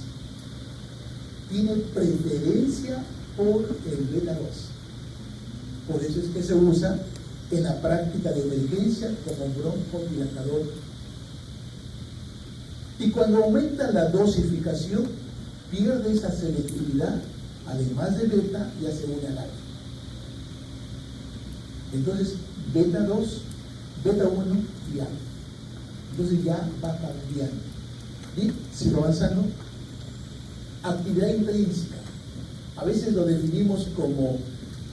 tiene preferencia por el beta 2. Por eso es que se usa en la práctica de emergencia como broncodilatador. Y cuando aumenta la dosificación, pierde esa selectividad, además de beta, ya se une al alfa. Entonces, beta 2, beta 1 y alfa. Entonces ya va cambiando. Y sigo avanzando. Actividad intrínseca. A veces lo definimos como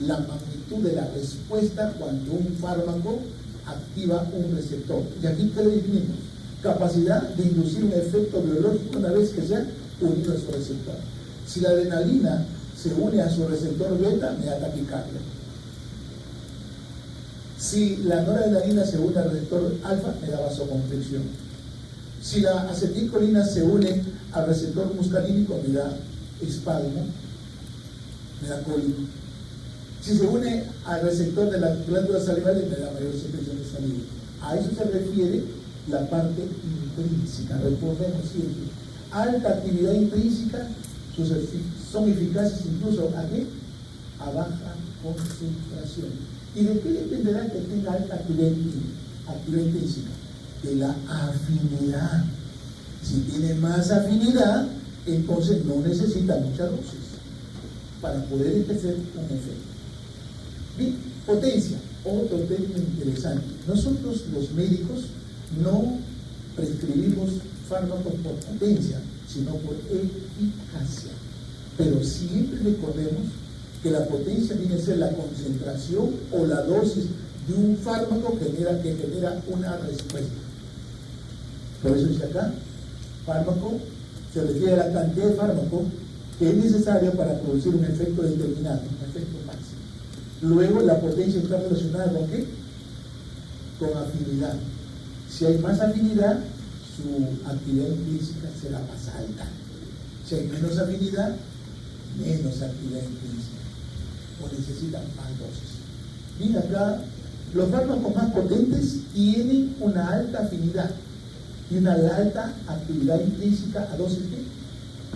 la magnitud de la respuesta cuando un fármaco activa un receptor. Y aquí, ¿qué lo definimos? Capacidad de inducir un efecto biológico una vez que se ha unido a su receptor. Si la adrenalina se une a su receptor beta, me da taquicardia. Si la noradrenalina se une al receptor alfa, me da vasoconstricción. Si la acetilcolina se une al receptor muscarínico, me da espasmo, me da cólico. Si se une al receptor de las glándulas salivales, me da mayor secreción de saliva. A eso se refiere la parte intrínseca. Recordemos siempre, alta actividad intrínseca, son eficaces incluso ¿a qué? A baja concentración. ¿Y de qué dependerá que tenga alta actividad intrínseca? De la afinidad. Si tiene más afinidad, entonces no necesita mucha dosis para poder ejercer un efecto. Bien, potencia, otro término interesante. Nosotros los médicos no prescribimos fármacos por potencia, sino por eficacia. Pero siempre recordemos que la potencia viene a ser la concentración o la dosis de un fármaco que genera una respuesta. Por eso dice acá, fármaco se refiere a la cantidad de fármaco que es necesaria para producir un efecto determinado, un efecto máximo. Luego la potencia está relacionada ¿con qué? Con afinidad. Si hay más afinidad, su actividad intrínseca será más alta. Si hay menos afinidad, menos actividad intrínseca. O necesitan más dosis. Mira acá, los fármacos más potentes tienen una alta afinidad y una alta actividad intrínseca a dosis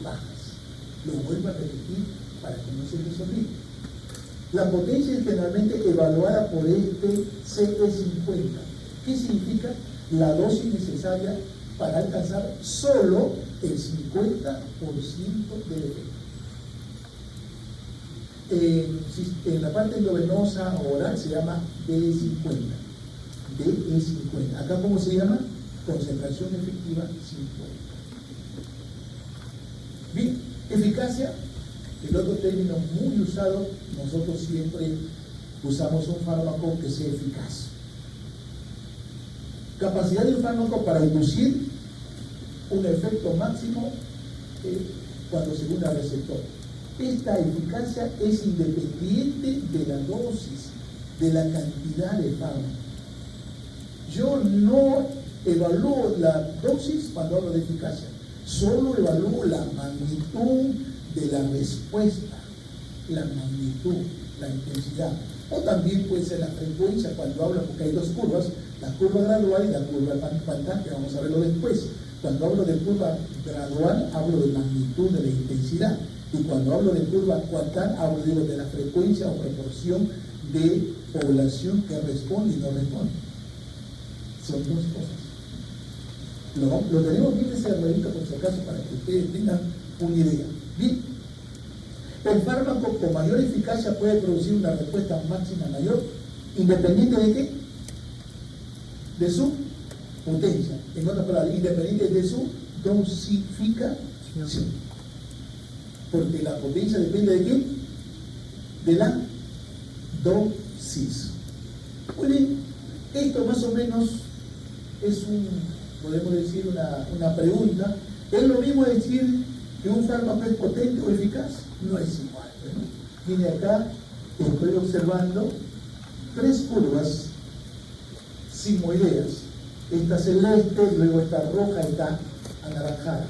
bajas. Lo vuelvo a repetir para que no se les olvide. La potencia es generalmente evaluada por este CE50. ¿Qué significa? La dosis necesaria para alcanzar solo el 50% del efecto. En la parte endovenosa o oral se llama DE50. DE50. Acá, ¿cómo se llama? Concentración efectiva 50. Bien, eficacia, el otro término muy usado, nosotros siempre usamos un fármaco que sea eficaz. Capacidad del fármaco para inducir un efecto máximo cuando se une al receptor. Esta eficacia es independiente de la dosis, de la cantidad de fármaco. Yo no evalúo la dosis cuando hablo de eficacia, solo evalúo la magnitud de la respuesta, la magnitud, la intensidad. O también puede ser la frecuencia cuando hablo, porque hay dos curvas, la curva gradual y la curva cuantal, que vamos a verlo después. Cuando hablo de curva gradual, hablo de magnitud de la intensidad. Y cuando hablo de curva cuantal, hablo de la frecuencia o proporción de población que responde y no responde. Son dos cosas. Lo tenemos bien desarrolladito por si acaso para que ustedes tengan una idea. Bien, el fármaco con mayor eficacia puede producir una respuesta máxima mayor, independiente de qué? De su potencia. En otras palabras, independiente de su dosificación. Porque la potencia depende de qué? De la dosis. Muy bien, esto más o menos es podemos decir una pregunta. ¿Es lo mismo decir que un fármaco es potente o eficaz? No es igual, ¿no? Mire acá, estoy observando 3 curvas sigmoideas. Esta celeste, luego esta roja, esta anaranjada.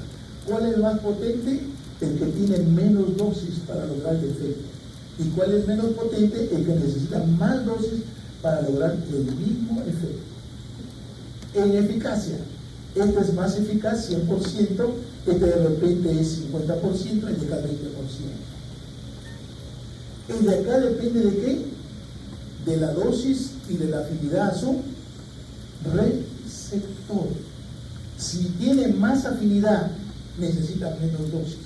¿Cuál es el más potente? El que tiene menos dosis para lograr el efecto. ¿Y cuál es menos potente? El que necesita más dosis para lograr el mismo efecto. En eficacia, este es más eficaz, 100%, este de repente es 50%, el de acá 20%. El de acá depende de qué? De la dosis y de la afinidad a su receptor. Si tiene más afinidad, necesita menos dosis.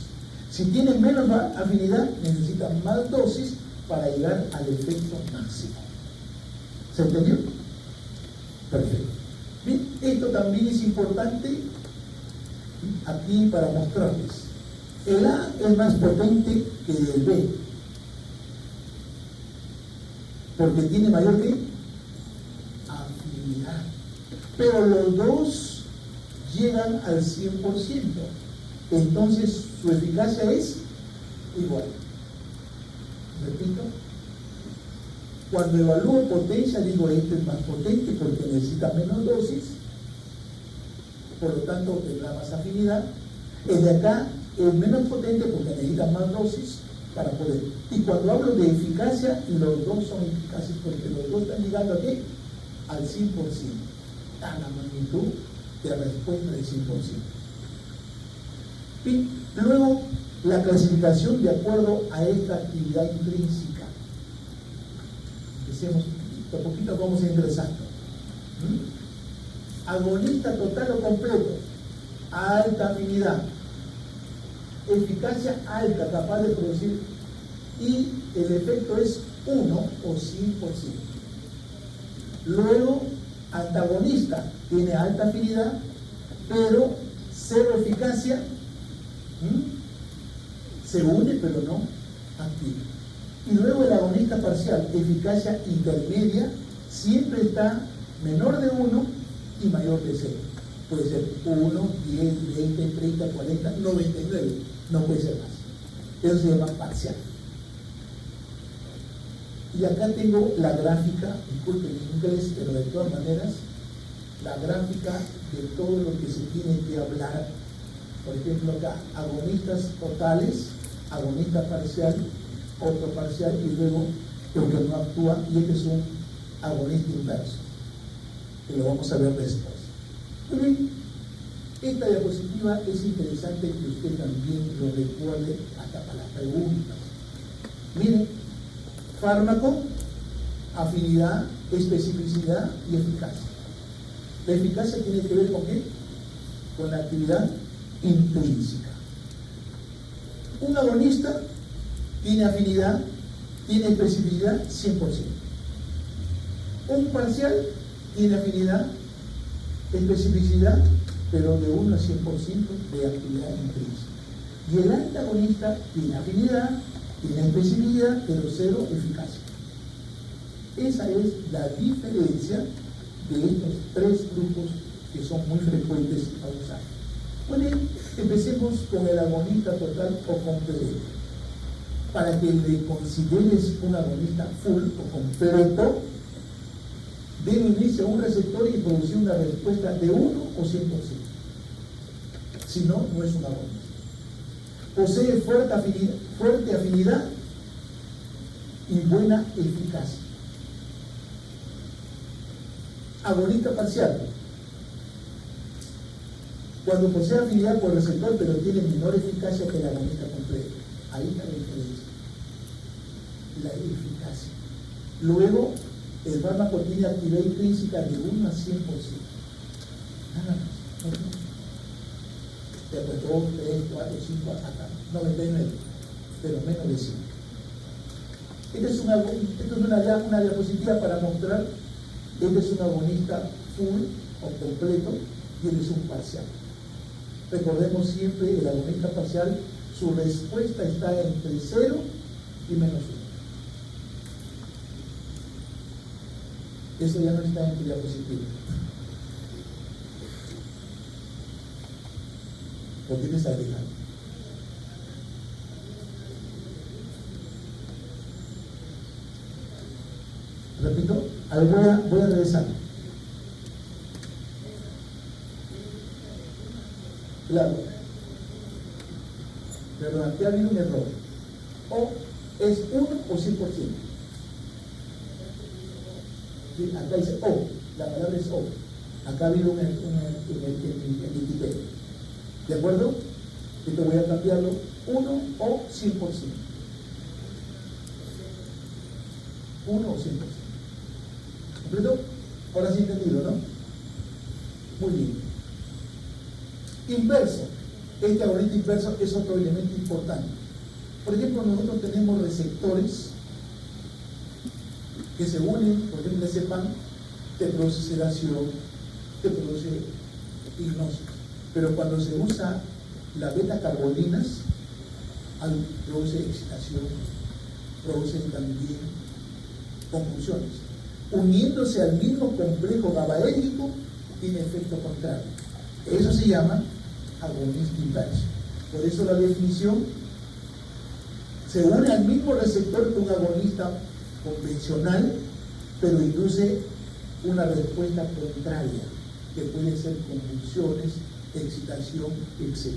Si tiene menos afinidad, necesita más dosis para llegar al efecto máximo. ¿Se entendió? Perfecto. Bien, esto también es importante aquí para mostrarles. El A es más potente que el B, porque tiene mayor ¿qué? Afinidad. Pero los dos llegan al 100%. Entonces su eficacia es igual. Repito, cuando evalúo potencia digo este es más potente porque necesita menos dosis, por lo tanto tendrá más afinidad. El de acá es menos potente porque necesita más dosis para poder. Y cuando hablo de eficacia, los dos son eficaces porque los dos están llegando ¿a qué? Al 100%, a la magnitud de la respuesta del 100%. Bien, luego la clasificación de acuerdo a esta actividad intrínseca. Empecemos a poquito, vamos ingresando. Agonista total o completo, alta afinidad, eficacia alta, capaz de producir, y el efecto es 1 o 100%. Luego, antagonista, tiene alta afinidad, pero cero eficacia, se une pero no activa. Y luego el agonista parcial, eficacia intermedia, siempre está menor de 1 y mayor de 0. Puede ser 1, 10, 20, 30, 40, 99, no puede ser más. Eso se llama parcial. Y acá tengo la gráfica, disculpen en inglés, pero de todas maneras, la gráfica de todo lo que se tiene que hablar. Por ejemplo, acá, agonistas totales, agonista parcial, otro parcial, y luego el que no actúa, y este es un agonista inverso, que lo vamos a ver después. Muy bien, esta diapositiva es interesante que usted también lo recuerde hasta para las preguntas. Miren, fármaco, afinidad, especificidad y eficacia. La eficacia tiene que ver con qué? Con la actividad intrínseca. Un agonista tiene afinidad, tiene especificidad 100%. Un parcial tiene afinidad, especificidad, pero de 1 a 100% de actividad intrínseca. Y el antagonista tiene afinidad, tiene especificidad, pero cero eficacia. Esa es la diferencia de estos 3 grupos que son muy frecuentes a usar. Bueno, empecemos con el agonista total o completo. Para que le consideres un agonista full o completo, debe unirse a un receptor y producir una respuesta de 1 o 100%. Si no, no es un agonista. Posee fuerte afinidad y buena eficacia. Agonista parcial. Cuando posee afinidad por receptor, pero tiene menor eficacia que el agonista completo. Ahí está la diferencia. La eficacia. Luego, el fármaco tiene actividad intrínseca de 1 a 100%. Nada más. Después 2, 3, 4, 5, hasta 99, pero menos de 100. Esta es una diapositiva para mostrar, este es un agonista full o completo y este es un parcial. Recordemos siempre, el agonista parcial, su respuesta está entre 0 y menos 1. Eso ya no está en tu diapositiva. Lo tienes agregado. Repito, voy a regresar. Claro. Perdón, aquí ha habido un error. O es 1 o 100%. ¿Sí? Acá dice O, la palabra es O. Acá ha habido un Wikipedia. ¿De acuerdo? Esto voy a cambiarlo 1 o 100%. 1 o 100%. ¿Completo? Ahora sí entendido, ¿no? Muy bien. Inverso. Este agonista inverso es otro elemento importante. Por ejemplo, nosotros tenemos receptores que se unen, por ejemplo, ese PAN te produce sedación, te produce hipnosis. Pero cuando se usa la beta-carbolinas, produce excitación, produce también convulsiones. Uniéndose al mismo complejo GABAérgico, tiene efecto contrario. Eso se llama agonista inverso. Por eso la definición se une al mismo receptor que un agonista convencional, pero induce una respuesta contraria, que puede ser convulsiones, excitación, etc.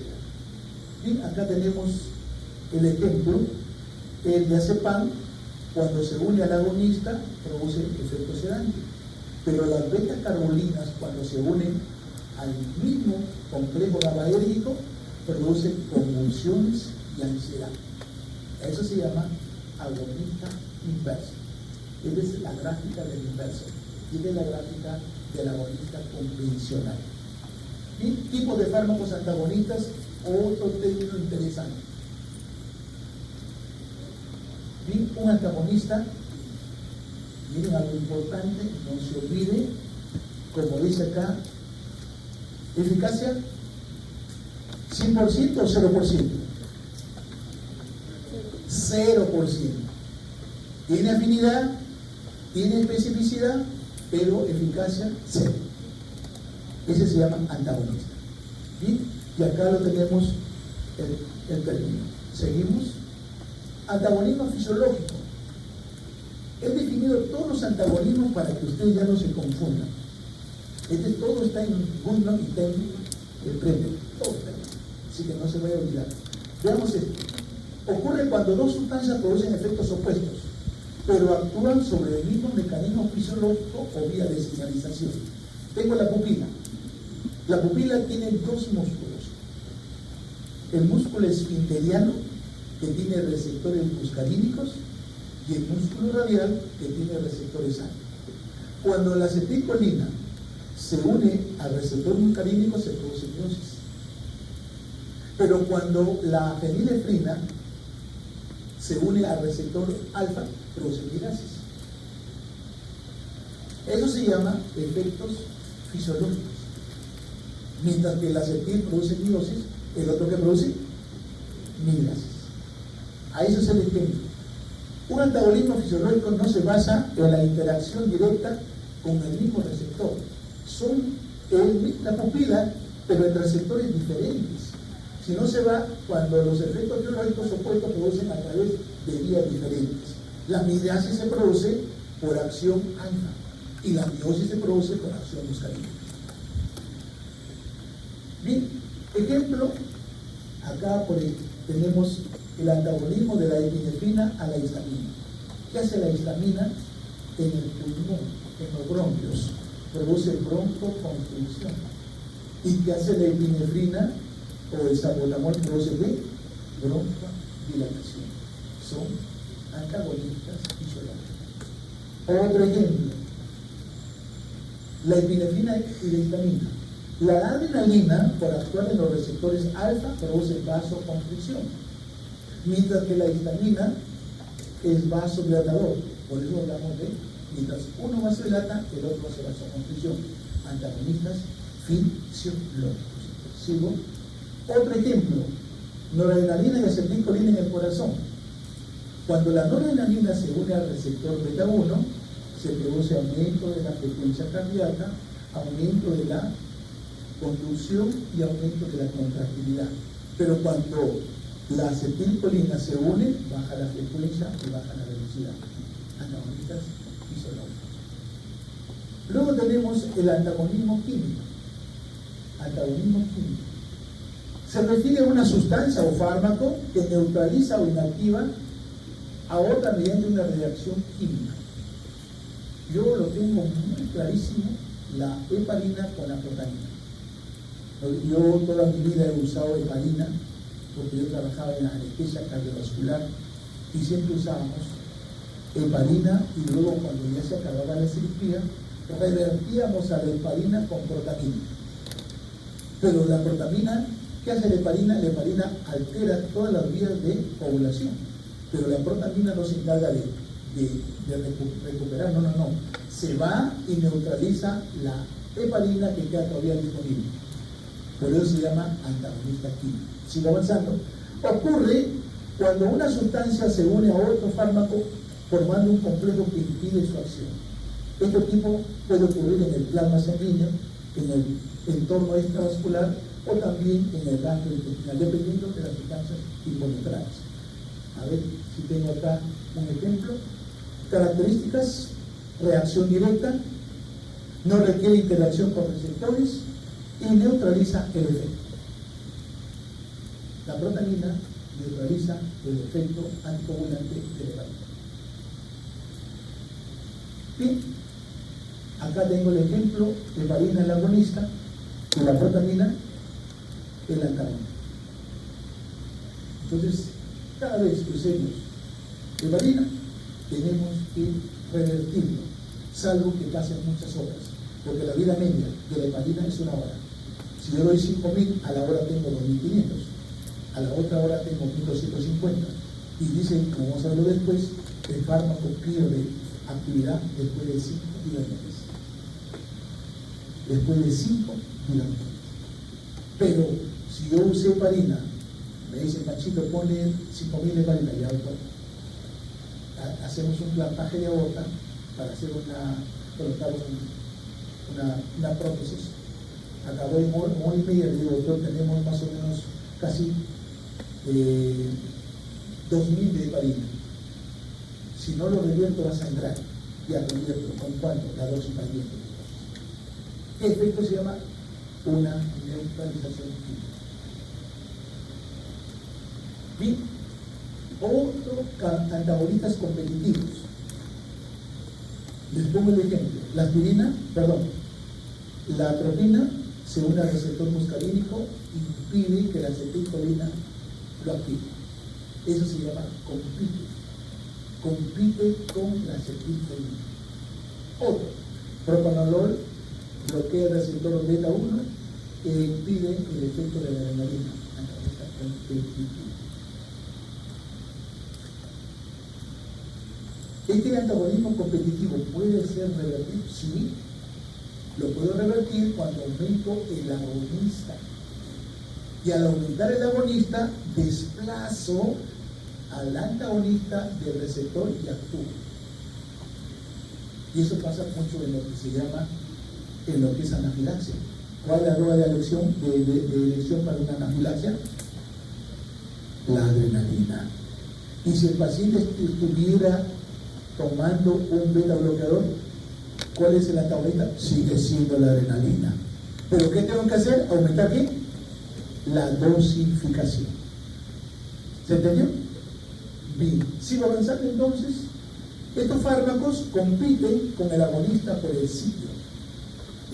Bien, acá tenemos el ejemplo, el diazepam, cuando se une al agonista, produce efecto sedante, pero las beta-carbolinas, cuando se unen al mismo complejo GABAérgico, producen convulsiones y ansiedad. Eso se llama agonista inverso. Esta es la gráfica del inverso. Y esta es la gráfica del agonista convencional. ¿Y tipos de fármacos antagonistas? Otro término interesante. Bien, un antagonista, miren algo importante, no se olvide, como dice acá, eficacia 100% o 0%. 0%. Tiene afinidad, tiene especificidad, pero eficacia 0. Ese se llama antagonista. ¿Bien? Y acá lo tenemos el término. Seguimos. Antagonismo fisiológico. He definido todos los antagonismos para que ustedes ya no se confundan. Todo está en Google y en el premio. Todo está ahí. Así que no se vaya a olvidar. Veamos esto. Ocurre cuando dos sustancias producen efectos opuestos, pero actúan sobre el mismo mecanismo fisiológico o vía de señalización. Tengo la pupila. La pupila tiene dos músculos. El músculo esfinteriano, que tiene receptores muscarínicos, y el músculo radial, que tiene receptores A. Cuando la acetilcolina se une al receptor muscarínico, se produce miosis. Pero cuando la fenilefrina se une al receptor alfa, produce ligasis. Eso se llama efectos fisiológicos. Mientras que el acetil produce miosis, el otro que produce migrasis. A eso es el ejemplo. Un antagonismo fisiológico no se basa en la interacción directa con el mismo receptor. Son la pupila, pero en receptores diferentes. Si no se va cuando los efectos biológicos opuestos producen a través de vías diferentes. La migrasis se produce por acción alfa y la miosis se produce por acción muscarínica. Bien, ejemplo, acá tenemos el antagonismo de la epinefrina a la histamina. ¿Qué hace la histamina en el pulmón, en los bronquios? Produce broncoconstricción. ¿Y qué hace la epinefrina o el salbutamol? Produce ¿qué? Bronchodilatación. Son antagonistas fisiológicos. Otro ejemplo, la epinefrina y la histamina. La adrenalina, por actuar en los receptores alfa, produce vasoconstricción, mientras que la histamina es vasodilatador. Por eso hablamos de, mientras uno vasodilata, el otro hace vasoconstricción. Antagonistas fisiológicos. ¿Sigo? Otro ejemplo, noradrenalina y acetilcolina en el corazón. Cuando la noradrenalina se une al receptor beta 1, se produce aumento de la frecuencia cardíaca, aumento de la conducción y aumento de la contractilidad. Pero cuando la acetilcolina se une, baja la frecuencia y baja la velocidad. Antagonistas fisiológicos. Luego tenemos el antagonismo químico. Antagonismo químico. Se refiere a una sustancia o fármaco que neutraliza o inactiva a otra mediante una reacción química. Yo lo tengo muy clarísimo, la heparina con la protamina. Yo toda mi vida he usado heparina porque yo trabajaba en la anestesia cardiovascular y siempre usábamos heparina y luego cuando ya se acababa la cirugía revertíamos a la heparina con protamina. Pero la protamina, ¿qué hace la heparina? La heparina altera todas las vías de coagulación, pero la protamina no se encarga de recuperar, no. Se va y neutraliza la heparina que queda todavía disponible. Por eso se llama antagonista químico. Sigo avanzando. Ocurre cuando una sustancia se une a otro fármaco formando un complejo que impide su acción. Este tipo puede ocurrir en el plasma sanguíneo, en el entorno extravascular o también en el ganglio intestinal, dependiendo de las sustancias involucradas. A ver si tengo acá un ejemplo. Características: reacción directa, no requiere interacción con receptores y neutraliza el efecto. La protamina neutraliza el efecto anticoagulante del heparina. Bien, acá tengo el ejemplo: heparina el agonista y la protamina el antagonista. Entonces, cada vez que usemos heparina, tenemos que revertirlo, salvo que pasen muchas horas, porque la vida media de la heparina es una hora. Si yo doy 5.000, a la hora tengo 2.500, a la otra hora tengo 1.250, y dicen, como vamos a verlo después, el fármaco pierde actividad después de 5 días. Después de 5 días. Pero si yo usé heparina, me dicen, Panchito, ponle 5.000 heparina, ya voy. Hacemos un plantaje de aorta para hacer colocar una prótesis. Acabó en hora y media, le digo, doctor, tenemos más o menos casi 2.000 de heparina. Si no lo revierto va a sangrar. Ya revierto, ¿con cuánto? La dosis también. ¿Qué efecto se llama? Una neutralización química. Bien, otros antagonistas competitivos. Les pongo el ejemplo. La atropina se une al receptor muscarínico y impide que la acetilcolina lo active. Eso se llama compite. Compite con la acetilcolina. Otro, propanolol bloquea el receptor beta 1 e impide el efecto de la adrenalina. ¿Este antagonismo competitivo puede ser revertido? Sí, lo puedo revertir cuando aumento el agonista. Y al aumentar el agonista, desplazo al antagonista del receptor y actúo. Y eso pasa mucho en lo que se llama, en lo que es anafilaxia. ¿Cuál es la droga de elección para una anafilaxia? La adrenalina. Y si el paciente estuviera tomando un beta bloqueador, ¿cuál es el antagonista? Sigue siendo la adrenalina. ¿Pero qué tengo que hacer? ¿Aumentar qué? La dosificación. ¿Se entendió? Bien. Sigo avanzando entonces. Estos fármacos compiten con el agonista por el sitio.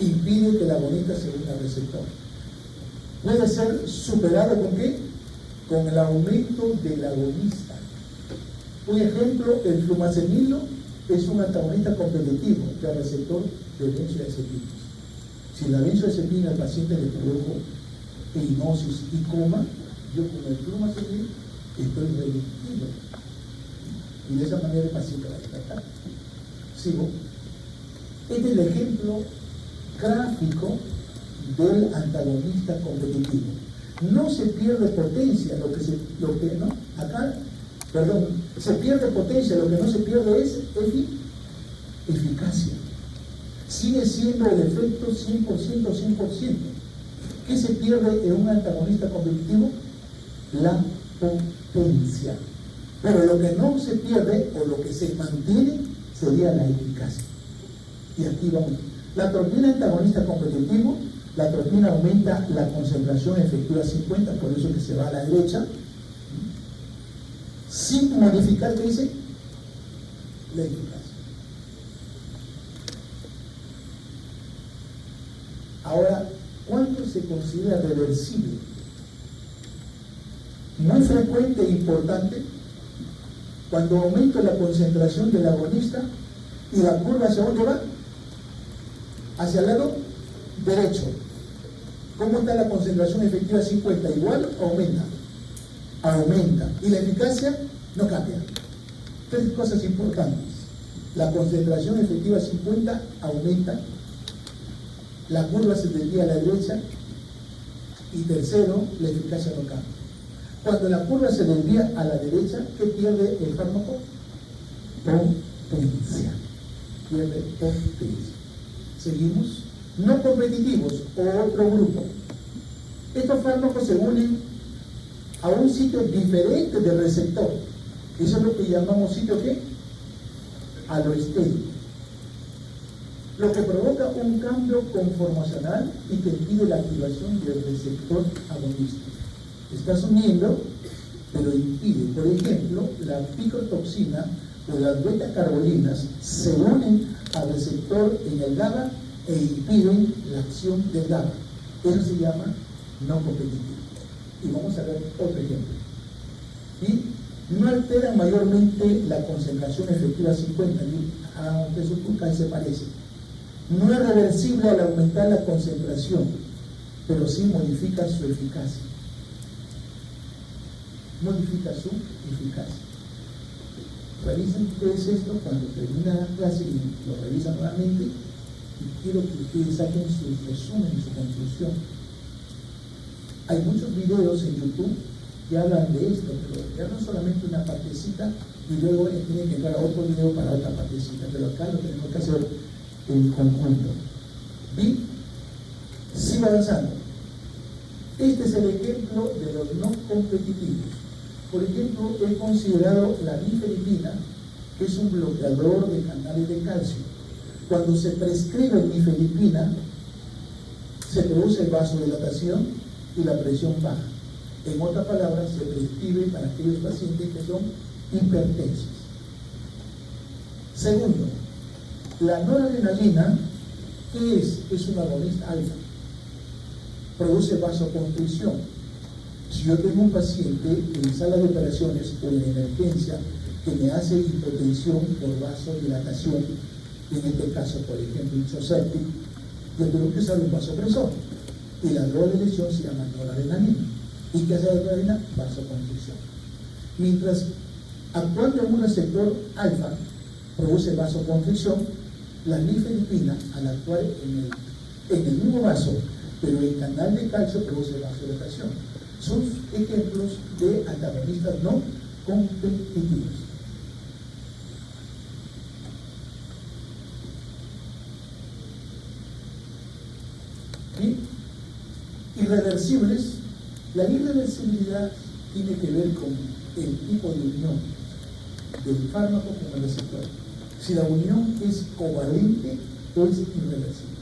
Impide que el agonista se una al receptor. Puede ser superado ¿con qué? Con el aumento del agonista. Un ejemplo, el flumazenilo es un antagonista competitivo del receptor de violencia de acetilcolina. Si la benzodiazepina al paciente le produjo hipnosis y coma, yo con el flumazenil estoy revirtiendo. Y de esa manera el paciente va a despertar. Sigo. Este es el ejemplo gráfico del antagonista competitivo. No se pierde potencia, se pierde potencia, lo que no se pierde es eficacia. Sigue siendo el efecto 100%. ¿Qué se pierde en un antagonista competitivo? La potencia. Pero lo que no se pierde o lo que se mantiene sería la eficacia. Y aquí vamos. La atropina antagonista competitivo, la atropina aumenta la concentración efectiva a 50, por eso que se va a la derecha, sin modificar, ¿qué dice? La eficacia. Ahora, ¿cuánto se considera reversible? Muy frecuente e importante cuando aumento la concentración del agonista y la curva hacia dónde va, hacia el lado derecho. ¿Cómo está la concentración efectiva 50? ¿Igual o aumenta? Aumenta. ¿Y la eficacia? No cambia. Tres cosas importantes. La concentración efectiva 50 aumenta, la curva se desvía a la derecha y tercero, la eficacia no cambia. Cuando la curva se desvía a la derecha, ¿qué pierde el fármaco? Potencia. Pierde potencia. Seguimos. No competitivos o otro grupo. Estos fármacos se unen a un sitio diferente del receptor. Eso es lo que llamamos sitio ¿qué? Aloestérico. Lo que provoca un cambio conformacional y que impide la activación del receptor agonista. Estás uniendo, pero impide. Por ejemplo, la picrotoxina o las beta-carbolinas se unen al receptor en el GABA e impiden la acción del GABA. Eso se llama no competitivo. Y vamos a ver otro ejemplo. ¿Sí? No alteran mayormente la concentración efectiva 50, aunque su turca se parece. No es reversible al aumentar la concentración, pero sí modifica su eficacia. Modifica su eficacia. Revisen ustedes esto cuando termina la clase y lo revisan nuevamente. Y quiero que ustedes saquen su resumen y su conclusión. Hay muchos videos en YouTube que hablan de esto, pero ya no solamente una partecita y luego tienen que entrar a otro video para otra partecita, pero acá lo tenemos que hacer en conjunto. ¿Vi? Sigo avanzando. Este es el ejemplo de los no competitivos. Por ejemplo, he considerado la nifedipina, que es un bloqueador de canales de calcio. Cuando se prescribe nifedipina, se produce vasodilatación y la presión baja. En otras palabras, se prescribe para aquellos pacientes que son hipertensos. Segundo, la noradrenalina, ¿qué es? Es un agonista alfa. Produce vasoconstricción. Si yo tengo un paciente en sala de operaciones o en emergencia que me hace hipotensión por vasodilatación, en este caso, por ejemplo, ixoséptico, yo tengo que usar un vasopresor. Y la droga de lesión se llama noradrenalina. ¿Y qué hace la noradrenalina? Vasoconstricción. Mientras actuando en un receptor alfa produce vasoconstricción, la nifedipina, al actuar en el mismo vaso, pero el canal de calcio produce vasodilatación. Son ejemplos de antagonistas no competitivos. ¿Sí? Irreversibles. La irreversibilidad tiene que ver con el tipo de unión del fármaco con el receptor. Si la unión es covalente, es irreversible.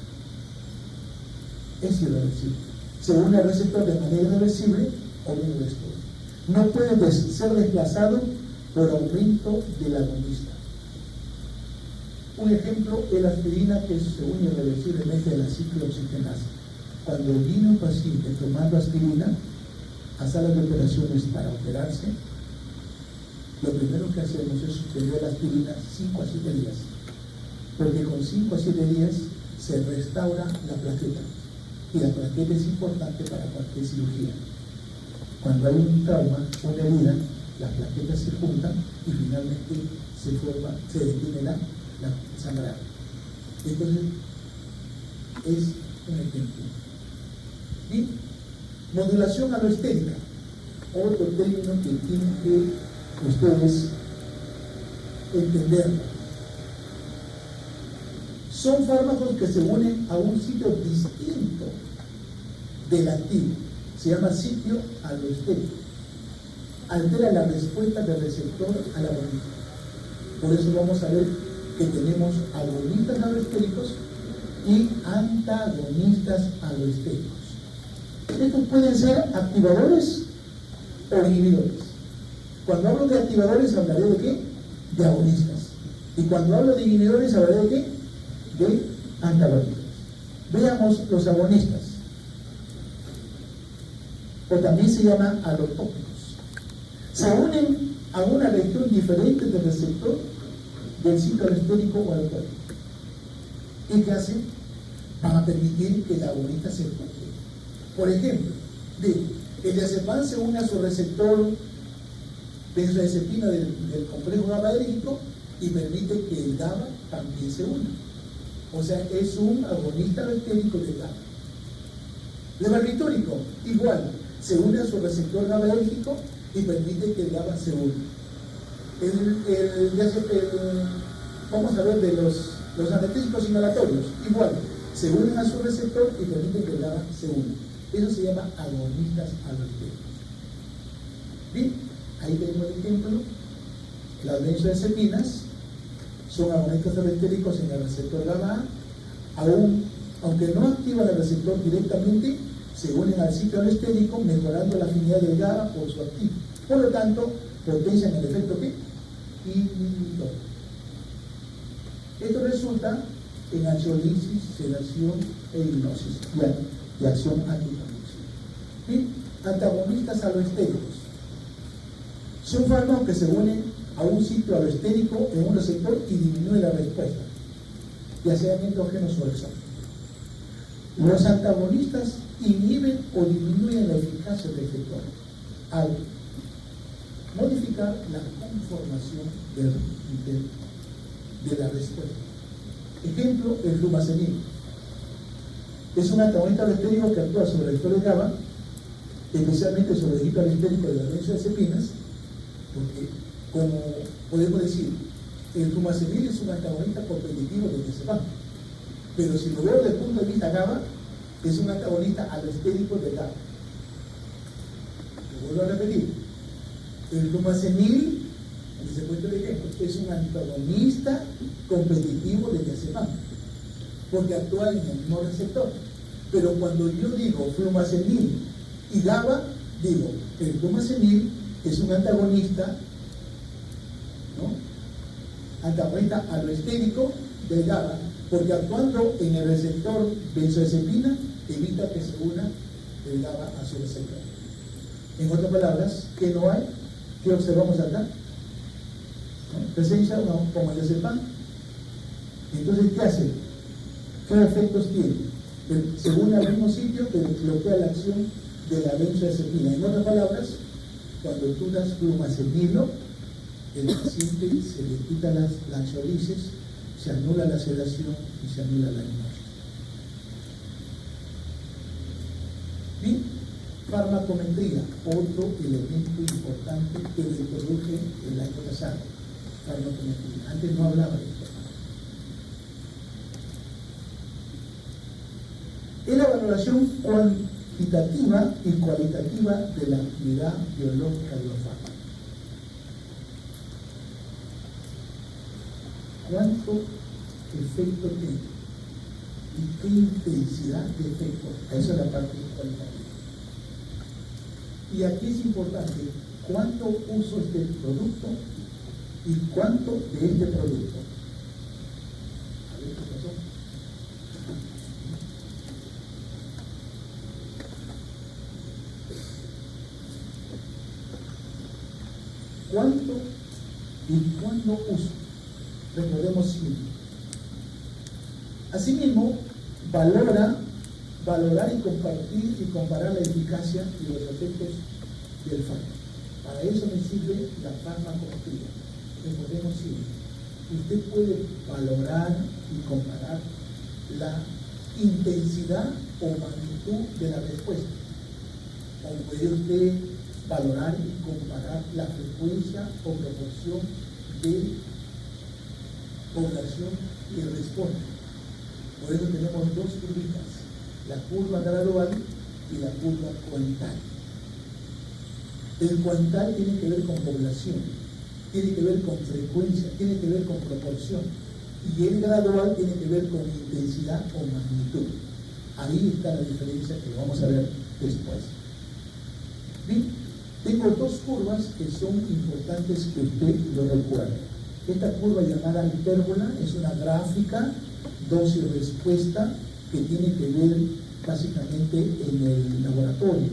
Es irreversible. Se une al receptor de manera irreversible o bien irreversible. No puede ser desplazado por aumento del agonista. Un ejemplo es la aspirina, que se une irreversiblemente a la ciclooxigenasa. Cuando viene un paciente tomando aspirina a salas de operaciones para operarse, lo primero que hacemos es suspender la aspirina 5 a 7 días, porque con 5 a 7 días se restaura la plaqueta. Y la plaqueta es importante para cualquier cirugía. Cuando hay un trauma, una herida, las plaquetas se juntan y finalmente se detiene la sangrado. Entonces, es un ejemplo. Y modulación aloestérica, otro término que tienen que ustedes entender. Son fármacos que se unen a un sitio distinto del activo. Se llama sitio aloestérico. Altera la respuesta del receptor al agonista. Por eso vamos a ver que tenemos agonistas aloestéricos y antagonistas aloestéricos. Estos pueden ser activadores o inhibidores. Cuando hablo de activadores hablaré de qué? De agonistas. Y cuando hablo de inhibidores hablaré de qué? De antagonistas. Veamos los agonistas. O también se llaman alotópicos. Se unen a una región diferente del receptor del sitio aloestérico o alotópico. ¿Y qué hacen? Van a permitir que el agonista se encuentre. Por ejemplo, el diazepam se une a su receptor benzodiazepina del complejo GABAérgico y permite que el GABA también se una. O sea, es un agonista aloestérico del GABA. El barbitúrico, igual, se une a su receptor GABAérgico y permite que el GABA se una. Vamos a ver de los anestésicos inhalatorios, igual, se unen a su receptor y permiten que el GABA se una. Eso se llama agonistas aloestéricos. Bien, ahí tenemos el ejemplo. Las benzodiazepinas son agonistas aloestéricos en el receptor GABA. Aunque no activan el receptor directamente, se unen al sitio aloestérico, mejorando la afinidad del GABA por su activo. Por lo tanto, potencian el efecto ¿qué? Inhibidor. Esto resulta en ansiolisis, sedación e hipnosis y acción anticonvulsiva. ¿Sí? Antagonistas aloestéricos son fármacos que se unen a un sitio aloestérico en un receptor y disminuye la respuesta, ya sea en endógenos o exógenos. Los antagonistas inhiben o disminuyen la eficacia del receptor al modificar la conformación de la respuesta. Ejemplo, el flumazenil. Es un antagonista aloestérico que actúa sobre el receptor de GABA, especialmente sobre el sitio aloestérico de las benzodiazepinas, porque, como podemos decir, el flumazenil es un antagonista competitivo del diazepam, pero si lo veo desde el punto de vista GABA, es un antagonista aloestérico de GABA. Lo vuelvo a repetir. El flumazenil, aquí se cuenta el ejemplo, es un antagonista competitivo del diazepam, porque actúa en el mismo receptor. Pero cuando yo digo flumazenil y GABA, digo, el flumazenil es un antagonista, ¿no? Antagonista aloestérico del GABA, porque actuando en el receptor benzodiazepina evita que se una el GABA a su receptor. En otras palabras, ¿qué no hay? ¿Qué observamos acá? ¿No? Presencia como el diazepam. Entonces, ¿qué hace? ¿Qué efectos tiene? Se une al mismo sitio, pero bloquea la acción de la benzodiazepina. En otras palabras, cuando tú das flumazenilo, el paciente se le quita la ansiolisis, se anula la sedación y se anula la hipnosis. Bien, farmacometría, otro elemento importante que se introduje el año pasado. Farmacometría. Antes no hablaba de esto. Es la valoración cuantitativa y cualitativa de la actividad biológica de los fármacos. ¿Cuánto efecto tiene? ¿Y qué intensidad de efecto? Esa es la parte cualitativa. Y aquí es importante cuánto uso este producto y cuánto de este producto. A ver qué pasó. ¿Cuánto y cuándo uso? Recordemos siempre. Asimismo, valorar y compartir y comparar la eficacia y los efectos del fármaco. Para eso me sirve la farmacología. Recordemos siempre, usted puede valorar y comparar la intensidad o magnitud de la respuesta. O puede usted valorar y comparar la frecuencia o proporción de población que responde. Por eso tenemos dos curvas, la curva gradual y la curva cuantal. El cuantal tiene que ver con población, tiene que ver con frecuencia, tiene que ver con proporción. Y el gradual tiene que ver con intensidad o magnitud. Ahí está la diferencia que vamos a ver después. Bien, tengo dos curvas que son importantes que usted lo recuerde. Esta curva llamada hipérbola es una gráfica dosis-respuesta que tiene que ver básicamente en el laboratorio.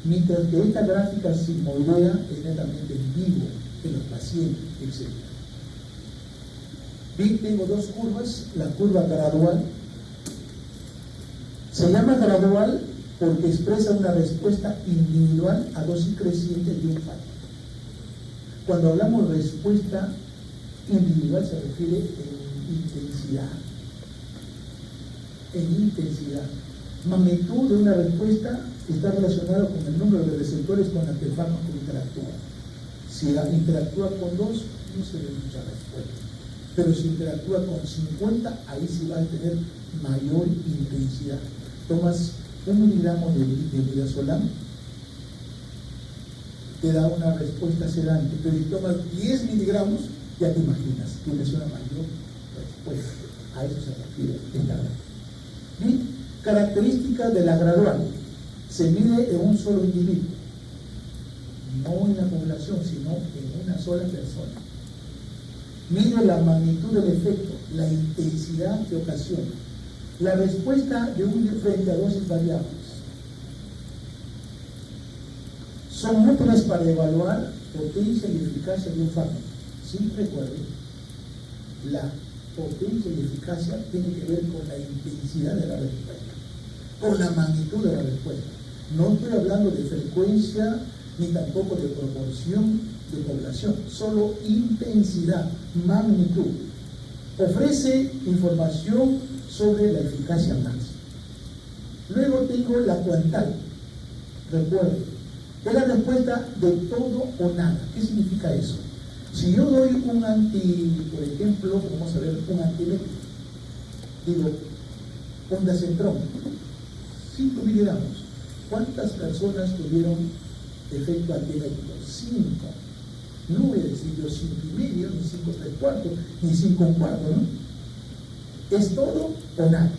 Mientras que esta gráfica se moldea es netamente en vivo, en los pacientes, etc. Bien, tengo dos curvas. La curva gradual se llama gradual porque expresa una respuesta individual a dosis creciente de un fármaco. Cuando hablamos de respuesta individual se refiere en intensidad. En intensidad. Magnitud de una respuesta está relacionado con el número de receptores con los que el fármaco interactúa. Si interactúa con 2, no se ve mucha respuesta. Pero si interactúa con 50, ahí sí va a tener mayor intensidad. Tomas 1 miligramo de midazolam, te da una respuesta sedante, pero si tomas 10 miligramos, ya te imaginas, tienes una mayor respuesta. A eso se refiere esta gráfica. Bien, características de la gradual. Se mide en un solo individuo, no en la población, sino en una sola persona. Mide la magnitud del efecto, la intensidad que ocasiona, la respuesta de un frente a dosis variables. Son útiles para evaluar potencia y eficacia de un fármaco. Siempre recuerden, la potencia y eficacia tiene que ver con la intensidad de la respuesta, con la magnitud de la respuesta. No estoy hablando de frecuencia ni tampoco de proporción de población, solo intensidad, magnitud. Ofrece información sobre la eficacia máxima. Luego tengo la cuantal. Recuerden, es la respuesta de todo o nada. ¿Qué significa eso? Si yo doy un por ejemplo, vamos a ver, un antieléctrico, digo, ondacentrón, 5 miligramos, ¿cuántas personas tuvieron efecto antieléctrico? 5. No voy a decir yo 5,5, ni 5,3/4, ni 5,1/4, ¿no? Es todo o nada.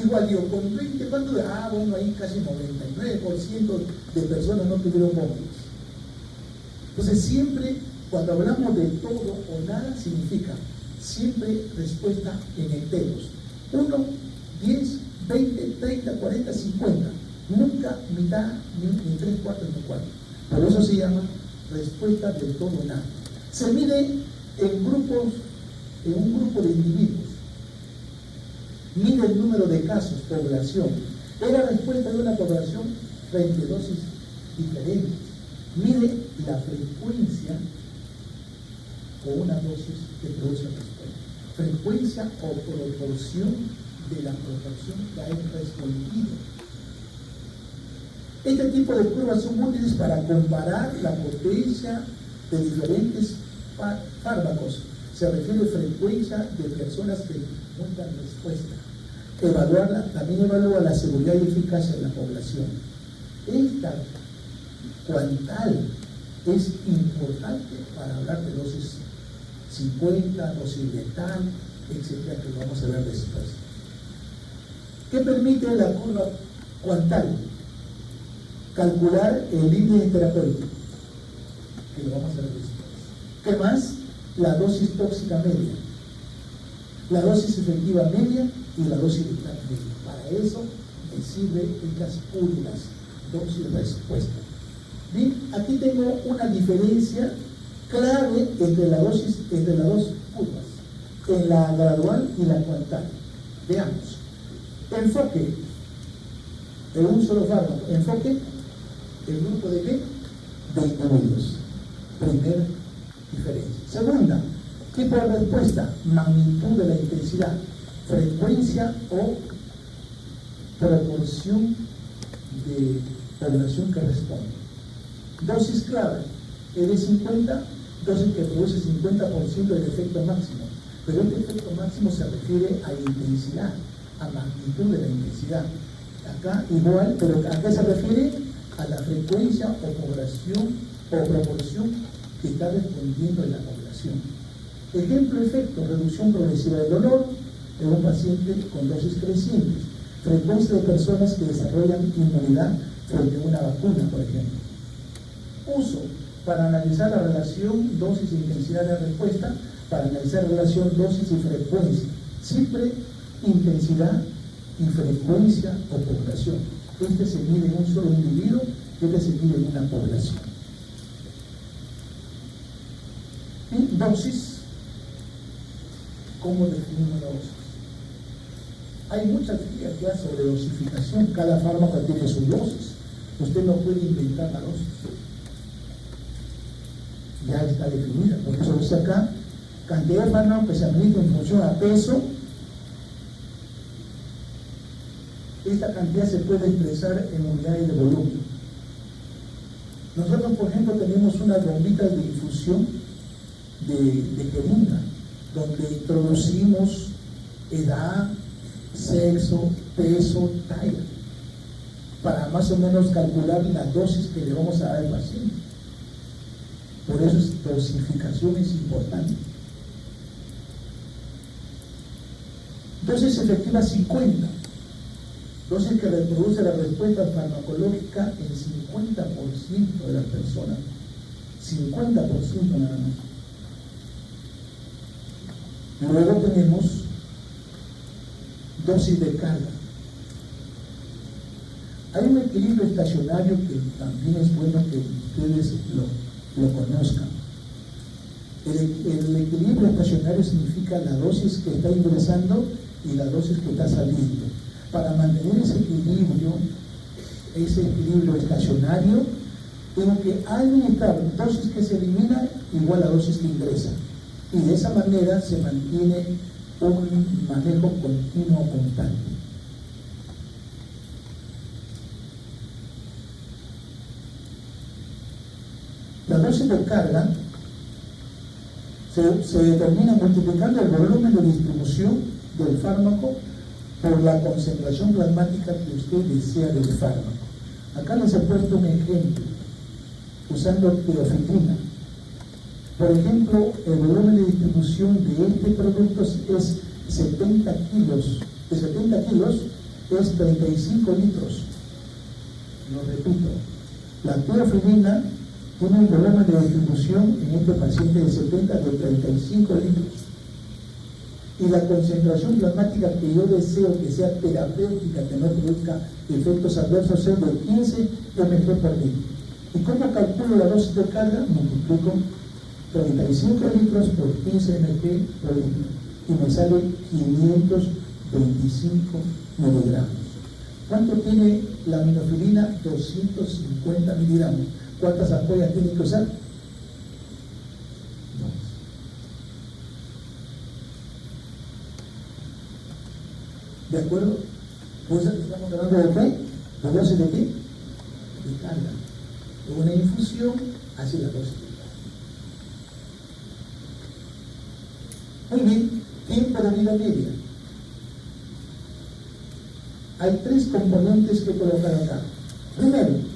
Igual yo, con 20, ¿cuánto? Bueno, ahí casi 99% de personas no tuvieron vómitos. Entonces siempre, cuando hablamos de todo o nada, significa siempre respuesta en enteros. 1, 10, 20, 30, 40, 50. Nunca mitad, ni 3/4, ni 4. Por eso se llama respuesta de todo o nada. Se mide en grupos, en un grupo de individuos. Mide el número de casos, población. Es la respuesta de una población frente a dosis diferentes. Mide la frecuencia o una dosis que produce respuesta. Frecuencia o proporción de la proporción que hay respondido. Este tipo de pruebas son útiles para comparar la potencia de diferentes fármacos. Se refiere a frecuencia de personas que muestran respuesta. También evalúa la seguridad y eficacia de la población. Esta cuantal es importante para hablar de dosis 50, dosis letal, etcétera, que vamos a ver después. ¿Qué permite la curva cuantal? Calcular el límite terapéutico, que lo vamos a ver después. ¿Qué más? La dosis tóxica media, la dosis efectiva media y la dosis letal media. Para eso me sirven estas curvas, dosis respuesta. Bien, aquí tengo una diferencia clave entre las dos curvas. en la gradual y la cuartal. Veamos. Enfoque en un solo fármaco. Enfoque el grupo de qué? De individuos. Primer diferencia. Segunda, tipo de respuesta, magnitud de la intensidad, frecuencia o proporción de población que responde. Dosis clave, es de 50, dosis que produce 50% del efecto máximo. Pero este efecto máximo se refiere a intensidad, a magnitud de la intensidad. Acá igual, pero ¿a qué se refiere? A la frecuencia o población o proporción que está respondiendo en la población. Ejemplo, efecto, reducción progresiva del dolor en un paciente con dosis crecientes. Frecuencia de personas que desarrollan inmunidad frente a una vacuna, por ejemplo. Uso, para analizar la relación dosis e intensidad de respuesta, para analizar la relación dosis y frecuencia. Siempre intensidad y frecuencia o población. Este se mide en un solo individuo, este se mide en una población. Y dosis, ¿cómo definimos la dosis? Hay muchas guías ya sobre dosificación, cada fármaco tiene su dosis. Usted no puede inventar la dosis. Ya está definida, por eso dice acá, cantidad de fármaco que se administra en función a peso. Esta cantidad se puede expresar en unidades de volumen. Nosotros, por ejemplo, tenemos unas bombitas de infusión de jeringa, donde introducimos edad, sexo, peso, talla, para más o menos calcular la dosis que le vamos a dar al paciente. Por eso dosificación es importante. Dosis efectiva 50. Dosis que reproduce la respuesta farmacológica en 50% de las personas. 50% nada más. Luego tenemos dosis de carga. Hay un equilibrio estacionario que también es bueno que ustedes lo conozcan. El equilibrio estacionario significa la dosis que está ingresando y la dosis que está saliendo. Para mantener ese equilibrio estacionario, tengo que administrar dosis que se elimina igual a dosis que ingresa. Y de esa manera se mantiene un manejo continuo constante. La dosis de carga se determina multiplicando el volumen de distribución del fármaco por la concentración plasmática que usted desea del fármaco. Acá les he puesto un ejemplo usando teofilina. Por ejemplo, el volumen de distribución de este producto es 70 kilos. De 70 kilos es 35 litros. Lo repito, la teofilina tiene un volumen de distribución en este paciente de 70 de 35 litros. Y la concentración plasmática que yo deseo que sea terapéutica, que no produzca efectos adversos, es de 15 mg por litro. ¿Y cómo calculo la dosis de carga? Multiplico 35 litros por 15 mg por litro y me sale 525 miligramos. ¿Cuánto tiene la aminofilina? 250 miligramos. ¿Cuántas ampollas tiene que usar? 2. ¿De acuerdo? Pues estamos hablando de qué? ¿De dosis de qué? De carga. De una infusión hacia la dosis. Muy bien, tiempo de vida media. Hay 3 componentes que colocar acá. Primero,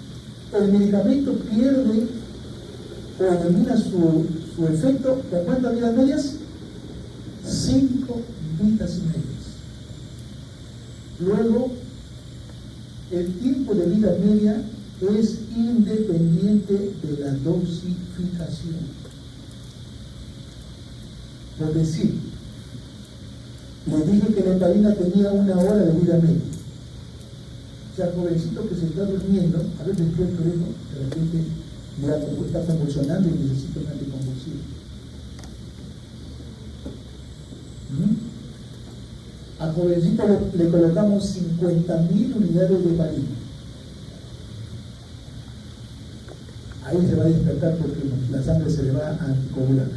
el medicamento pierde o elimina su efecto ¿con cuántas vidas medias? 5 vidas medias. Luego, el tiempo de vida media es independiente de la dosificación. Por decir, le dije que la heparina tenía 1 hora de vida media. O sea, jovencito que se está durmiendo, a ver, despierto eso, de repente ya está convulsionando y necesita un anticonvulsivo. jovencito le colocamos 50.000 unidades de heparina. Ahí se va a despertar porque la sangre se le va a anticoagular.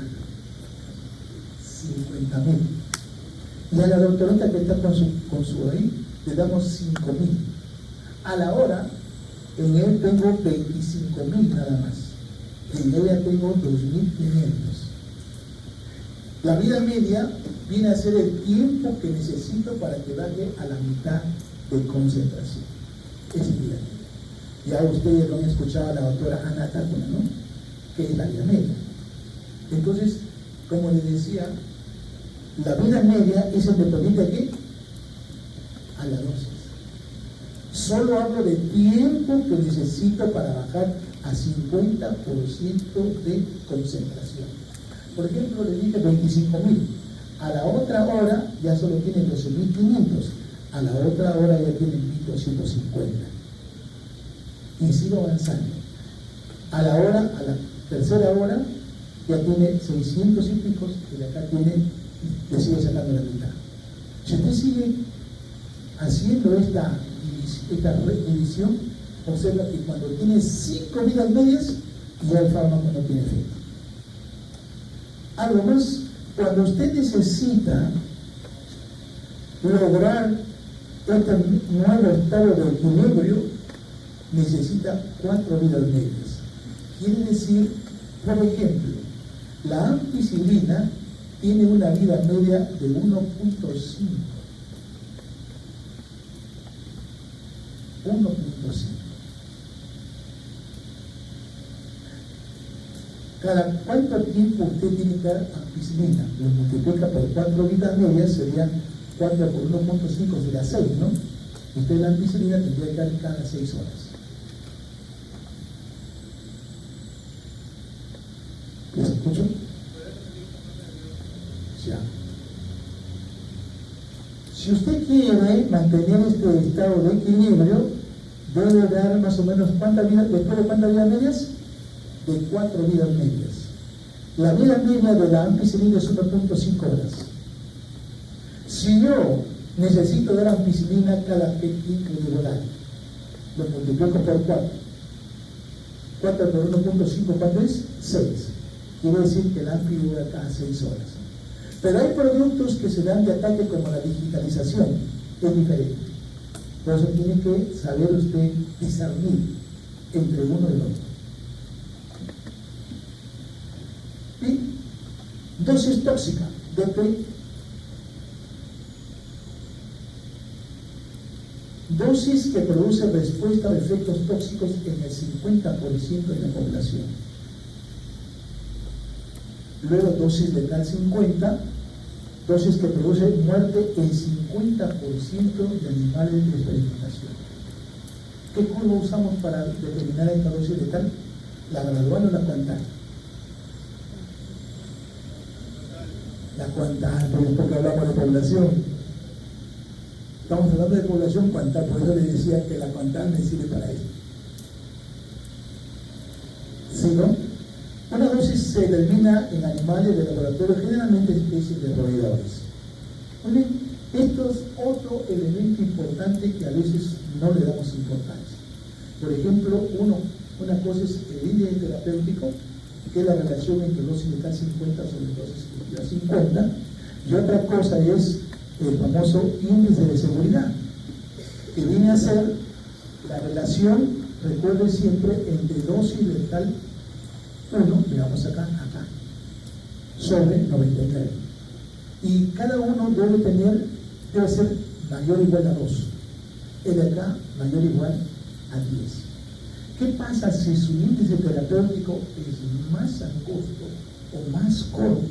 50.000. Y a la doctorita que está con su ahí, le damos 5.000. A la hora, en él tengo 25.000 nada más. En ella tengo 2.500. La vida media viene a ser el tiempo que necesito para que baje a la mitad de concentración. Esa es vida media. Ya ustedes lo han escuchado a la doctora Ana Tárcuna, ¿no? Que es la vida media. Entonces, como les decía, la vida media es independiente de qué? A la dosis. Solo hablo de tiempo que necesito para bajar a 50% de concentración. Por ejemplo, le dije 25.000. A la otra hora ya solo tienen 12.500. A la otra hora ya tienen 1.250. Y sigo avanzando. A la tercera hora ya tiene 600 y picos y de acá le sigue sacando la mitad. Si usted sigue haciendo esta división, observa que cuando tiene 5 vidas medias, ya el fármaco no tiene efecto. Algo más, cuando usted necesita lograr este nuevo estado de equilibrio, necesita 4 vidas medias. Quiere decir, por ejemplo, la ampicilina tiene una vida media de 1.5. 1.5. ¿Cada cuánto tiempo usted tiene que dar ampicilina? Lo multiplica por 4 vidas medias, serían 4 por 1.5, sería 6, ¿no? Usted la ampicilina tendría que dar cada 6 horas. ¿Les escucho? Ya. Si usted quiere mantener este estado de equilibrio, debe dar más o menos ¿cuántas vidas? ¿Después de cuántas vidas medias? De 4 vidas medias. La vida media de la ampicilina es 1.5 horas. Si yo necesito dar ampicilina cada 25 horas, lo multiplico por 4. 4 por 1.5, ¿cuánto es? 6. Quiere decir que el ampi dura cada 6 horas. Pero hay productos que se dan de ataque como la digitalización, es diferente. Por eso tiene que saber usted discernir entre uno y el otro. Y dosis tóxica, DP. Dosis que produce respuesta a efectos tóxicos en el 50% de la población. Luego dosis letal 50, dosis que produce muerte en 50% de animales de experimentación. ¿Qué curva usamos para determinar esta dosis letal? ¿La gradual o la cuantal? La cuantal, porque hablamos de población. Estamos hablando de población cuantal, por eso les decía que la cuantal me sirve para eso. ¿Sí, no? Una dosis se determina en animales de laboratorio, generalmente especies de roedores. Muy bien, esto es otro elemento importante que a veces no le damos importancia. Por ejemplo, una cosa es el índice terapéutico, que es la relación entre dosis letal 50 sobre dosis efectiva 50, y otra cosa es el famoso índice de seguridad, que viene a ser la relación, recuerde siempre, entre dosis letal 1, digamos acá, sobre 99. Y cada uno debe ser mayor o igual a 2. El de acá, mayor o igual a 10. ¿Qué pasa si su índice terapéutico es más angosto o más corto?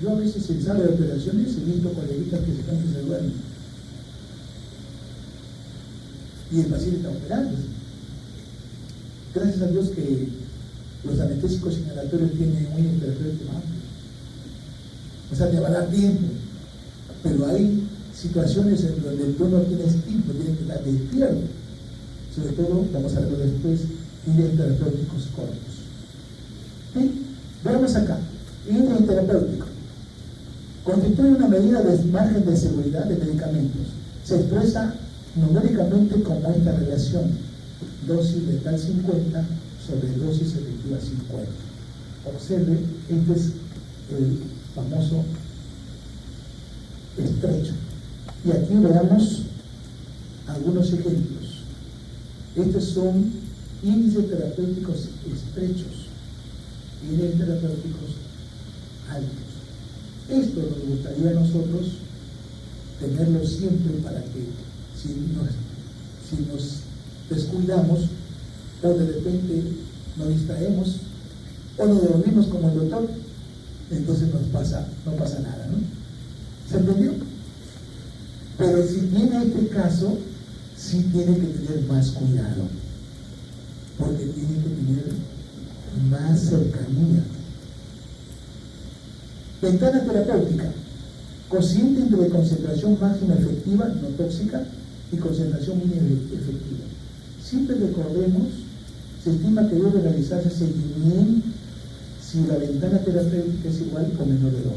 Yo a veces en sala de operaciones he visto coleguitas que se están que se duermen. Y el paciente está operando. Gracias a Dios que los anestésicos inhalatorios tienen un índice terapéutico amplio. O sea, te va a dar tiempo. Pero hay situaciones en donde tú no tienes tiempo, tienes que estar despierto. Sobre todo, vamos a verlo después, índices terapéuticos cortos. ¿Sí? Veamos acá, índice terapéutico. constituye una medida de margen de seguridad de medicamentos. Se expresa numéricamente como esta relación: dosis letal 50 sobre dosis efectiva 50. Observe, este es el famoso estrecho. Y aquí veamos algunos ejemplos. Estos son índices terapéuticos estrechos y índices terapéuticos altos. Esto nos gustaría a nosotros tenerlo siempre para que si nos descuidamos o de repente nos distraemos o nos dormimos como el doctor, entonces no pasa nada, ¿no? ¿Se entendió? Pero si tiene este caso, sí tiene que tener más cuidado, porque tiene que tener más cercanía. Ventana terapéutica: cociente entre concentración máxima efectiva no tóxica y concentración mínima efectiva. Siempre recordemos, se estima que debe realizarse seguimiento si la ventana terapéutica es igual o menor de 2.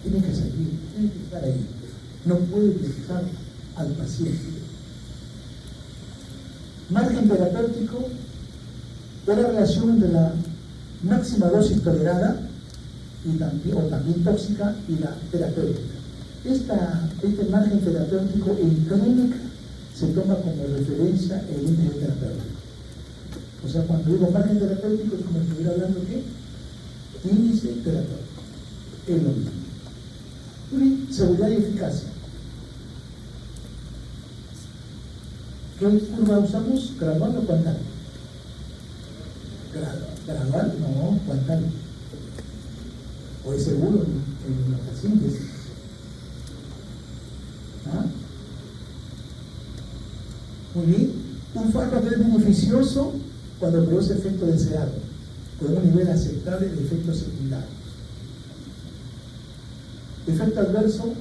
Tiene que seguir, tiene que estar ahí. No puede dejar al paciente. Margen terapéutico es la relación entre la máxima dosis tolerada o también tóxica y la terapéutica. Este margen terapéutico en clínica se toma como referencia el índice terapéutico. O sea, cuando digo margen terapéutico es como si estuviera hablando de índice terapéutico. Es lo mismo. Y seguridad y eficacia. ¿Qué curva usamos? ¿Gradual o cuantal? Gradual, no, cuantal. O es seguro en los pacientes. ¿Ah? Muy bien. Un fármaco es beneficioso cuando produce efecto deseado, con un nivel aceptable de efectos secundarios. Efecto adverso: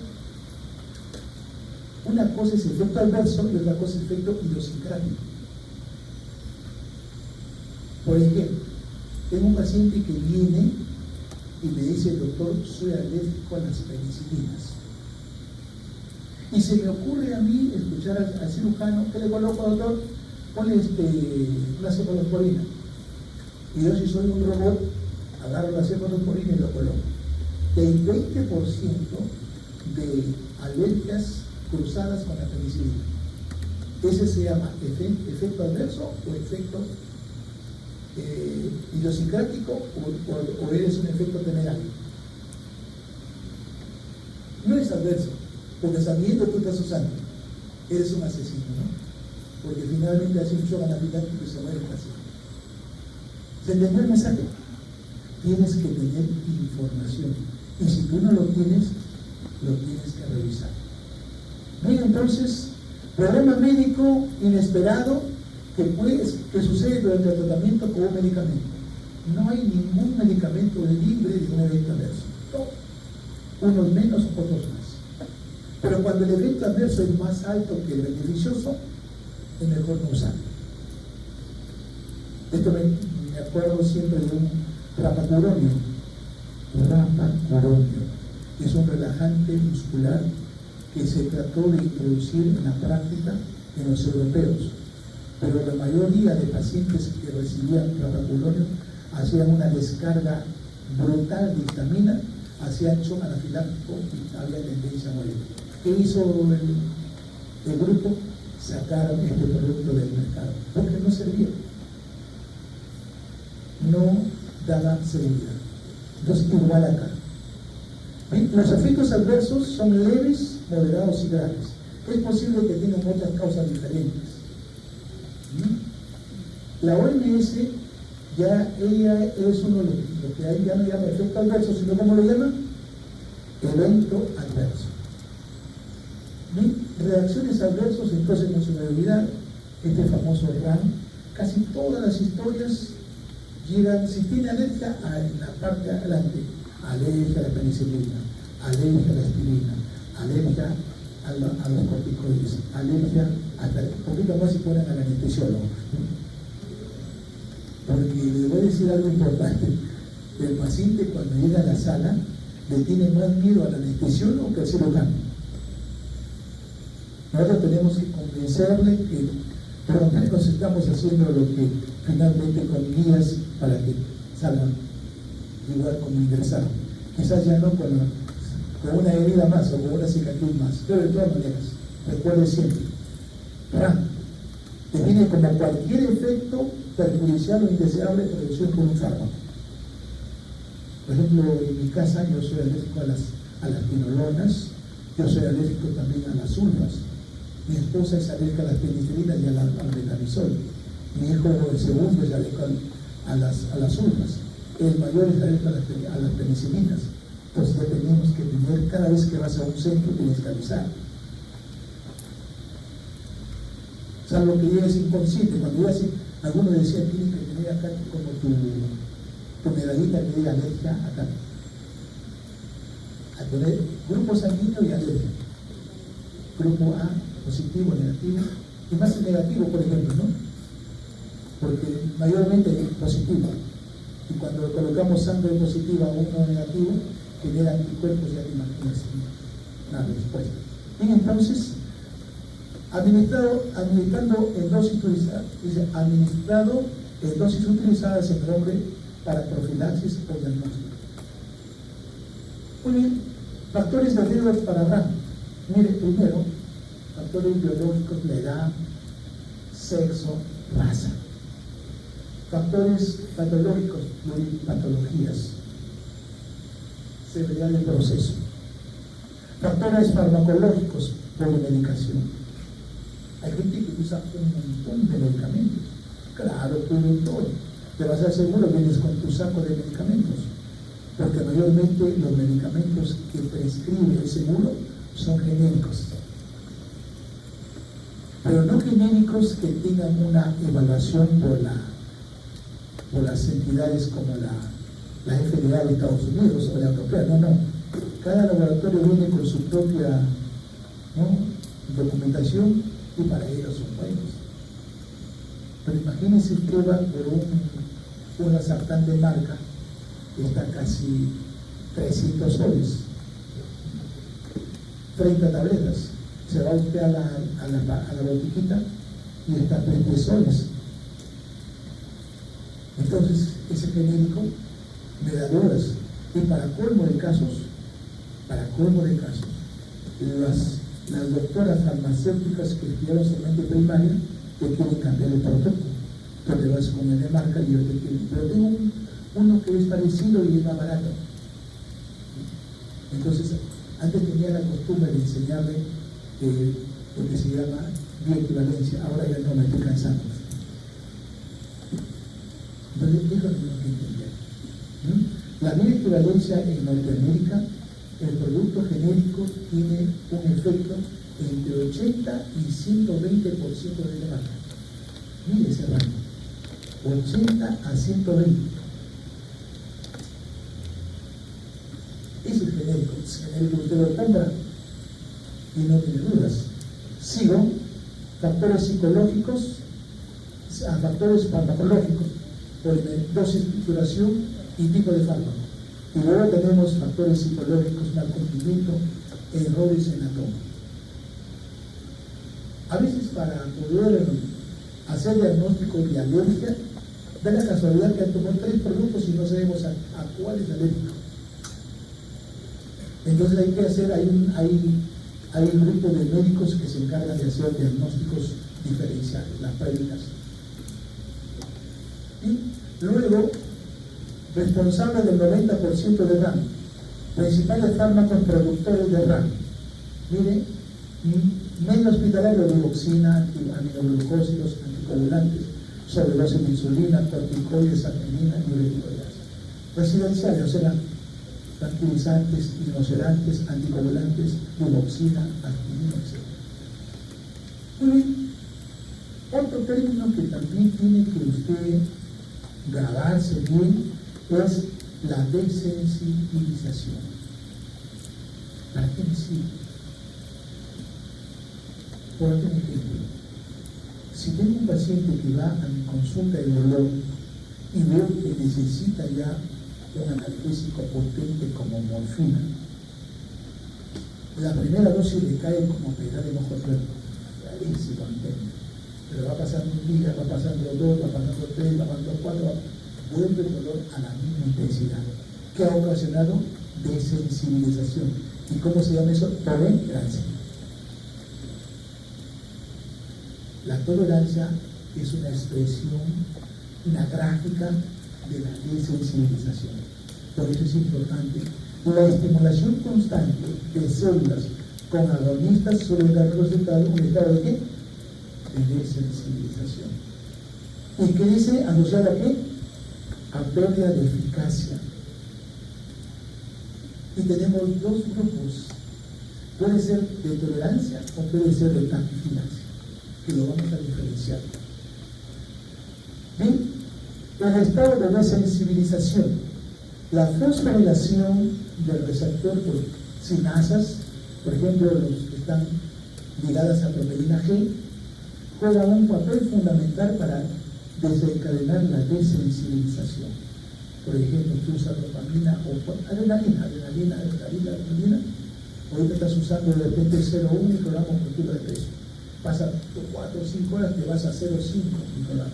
una cosa es efecto adverso y otra cosa es efecto idiosincrático. Por ejemplo, tengo un paciente que viene y me dice: doctor, soy alérgico a las penicilinas. Y se me ocurre a mí escuchar al cirujano: ¿qué le coloco, doctor? Ponle una cefalosporina. Y yo, si soy un robot, agarro la cefalosporina y lo coloco. El 20% de alergias cruzadas con la penicilina. Ese se llama efecto adverso o efecto idiosincrático o eres un efecto temerario. No es adverso, porque sabiendo tú estás usando, eres un asesino, ¿no? Porque finalmente hace un shock anafiláctico y se muere el paciente. ¿Se entendió el mensaje? Tienes que tener información. Y si tú no lo tienes que revisar. Bien, entonces, problema médico inesperado que sucede durante el tratamiento con un medicamento. No hay ningún medicamento libre de un efecto adverso. Unos menos, otros más. Pero cuando el efecto adverso es más alto que el beneficioso, es mejor no usarlo. Esto me acuerdo siempre de un rapacuronio. Es un relajante muscular que se trató de introducir en la práctica en los europeos, pero la mayoría de pacientes que recibían rapacuronio hacían una descarga brutal de histamina, hacían shock anafiláctico y había tendencia a morir. ¿Qué hizo el grupo? Sacaron este producto del mercado porque no servía, no daba seguridad. Entonces, igual acá. Bien, los efectos adversos son leves, moderados y graves. Es posible que tengan otras causas diferentes. La OMS ella es uno de los que ahí ya no llama efecto adverso, sino ¿cómo lo llama? Evento adverso. Bien, reacciones adversas, entonces no se me olvidar este famoso RAM. Casi todas las historias llegan, si tiene alergia, en la parte de adelante, alergia a la penicilina, alergia a la aspirina, alergia a los corticoides, alergia hasta un poquito más si ponen al anestesiólogo. Porque les voy a decir algo importante: el paciente cuando llega a la sala le tiene más miedo al anestesiólogo que al cirujano. Nosotros tenemos que convencerle que por lo menos estamos haciendo lo que finalmente con guías para que salgan igual como ingresaron. Quizás ya no con una herida más o con una cicatriz más, pero de todas maneras, recuerde siempre, que tiene como cualquier efecto perjudicial o indeseable producción por un fármaco. Por ejemplo, en mi casa yo soy alérgico a las quinolonas, yo soy alérgico también a las sulfas. Mi esposa es alérgica a las penicilinas y al metamisol. Mi hijo, el segundo, es alérgico a las sulfas. El mayor es alérgico a las penicilinas. Entonces ya tenemos que tener, cada vez que vas a un centro, tienes que avisar. Salvo que llegues inconsciente. Cuando llegas, algunos decían, tienes que tener acá como tu medallita que diga alergia acá. A tener grupo sanguíneo y alergia. Grupo A, positivo, negativo, y más el negativo, por ejemplo, ¿no? Porque mayormente es positivo. Y cuando colocamos sangre positiva o uno negativo, genera anticuerpos y antimágenes. Una respuesta. Y entonces, administrado en dosis utilizadas en el hombre para profilaxis o diagnóstico. Muy bien, factores de riesgo para RAM. Mire, primero, factores biológicos, la edad, sexo, raza. Factores patológicos, patologías, severidad del proceso. Factores farmacológicos, polimedicación. Hay gente que usa un montón de medicamentos. Claro, tú doctor, te vas a hacer seguro, vienes con tu saco de medicamentos, porque mayormente los medicamentos que prescribe el seguro son genéricos. Pero no genéricos que tengan una evaluación por las entidades como la FDA de Estados Unidos o la europea. No. Cada laboratorio viene con su propia documentación y para ellos son buenos. Pero imagínense que va por una sartán de marca que está casi 300 soles, 30 tabletas. Se va usted a la botiquita y está 20 soles. Entonces, ese genérico me da dudas. Y para colmo de casos, las doctoras farmacéuticas que estudiaron solamente primaria te quieren cambiar el producto. Tú te vas con el de marca y yo te quiero. Pero tengo uno que es parecido y es más barato. Entonces, antes tenía la costumbre de enseñarle lo que se llama bioequivalencia. Ahora ya no me estoy cansando. Entonces, eso es lo que entender. La bioequivalencia en Norteamérica, el producto genérico tiene un efecto entre 80 y 120% de la marca. Mire ese rango, 80 a 120. Es el genérico usted lo compra y no tiene dudas. Sigo, factores psicológicos, factores farmacológicos, dosis, duración y tipo de fármaco. Y luego tenemos factores psicológicos, mal cumplimiento, errores en la toma. A veces para poder hacer diagnóstico de alergia, da la casualidad que tomó 3 productos y no sabemos a cuál es alérgico. Entonces hay que hacer, hay un grupo de médicos que se encargan de hacer diagnósticos diferenciales, las prédicas. Y luego, responsable del 90% de RAM, principales fármacos productores de RAM. Mire, medio hospitalario, digoxina, aminoglucósidos, anticoagulantes, sobredosis de insulina, corticoides, aspirina y ureticoides. Residenciales, o sea, tranquilizantes, inocerantes, anticoagulantes, digoxina, aspirina, etc. Muy bien. Otro término que también tiene que usted grabarse bien es la desensibilización. ¿Para qué me sirve? Por ejemplo, si tengo un paciente que va a mi consulta de dolor y veo que necesita ya un analgésico potente como morfina, la primera dosis le cae como pegar el ojo tuerto, rarísimo, ¿entiendes? Pero va pasando un día, va pasando dos, va pasando tres, va pasando cuatro, vuelve el dolor a la misma intensidad, que ha ocasionado desensibilización. ¿Y cómo se llama eso? Tolerancia. La tolerancia es una expresión, una gráfica de la desensibilización. Por eso es importante. La estimulación constante de células con agonistas suele dar resultado un estado de ¿qué? De desensibilización. ¿Y qué dice? ¿Asociada a qué? A pérdida de eficacia. Y tenemos dos grupos. Puede ser de tolerancia o puede ser de taquifilaxia, que lo vamos a diferenciar. Bien, el estado de desensibilización. La fosforilación del receptor por sinasas, por ejemplo, los que están ligadas a proteína G, juega un papel fundamental para desencadenar la desensibilización. Por ejemplo, tú usas dopamina o adrenalina. Ahorita estás usando de repente 0,1 microgramos por kilo de peso. Pasa 4 o 5 horas, te vas a 0,5 microgramos,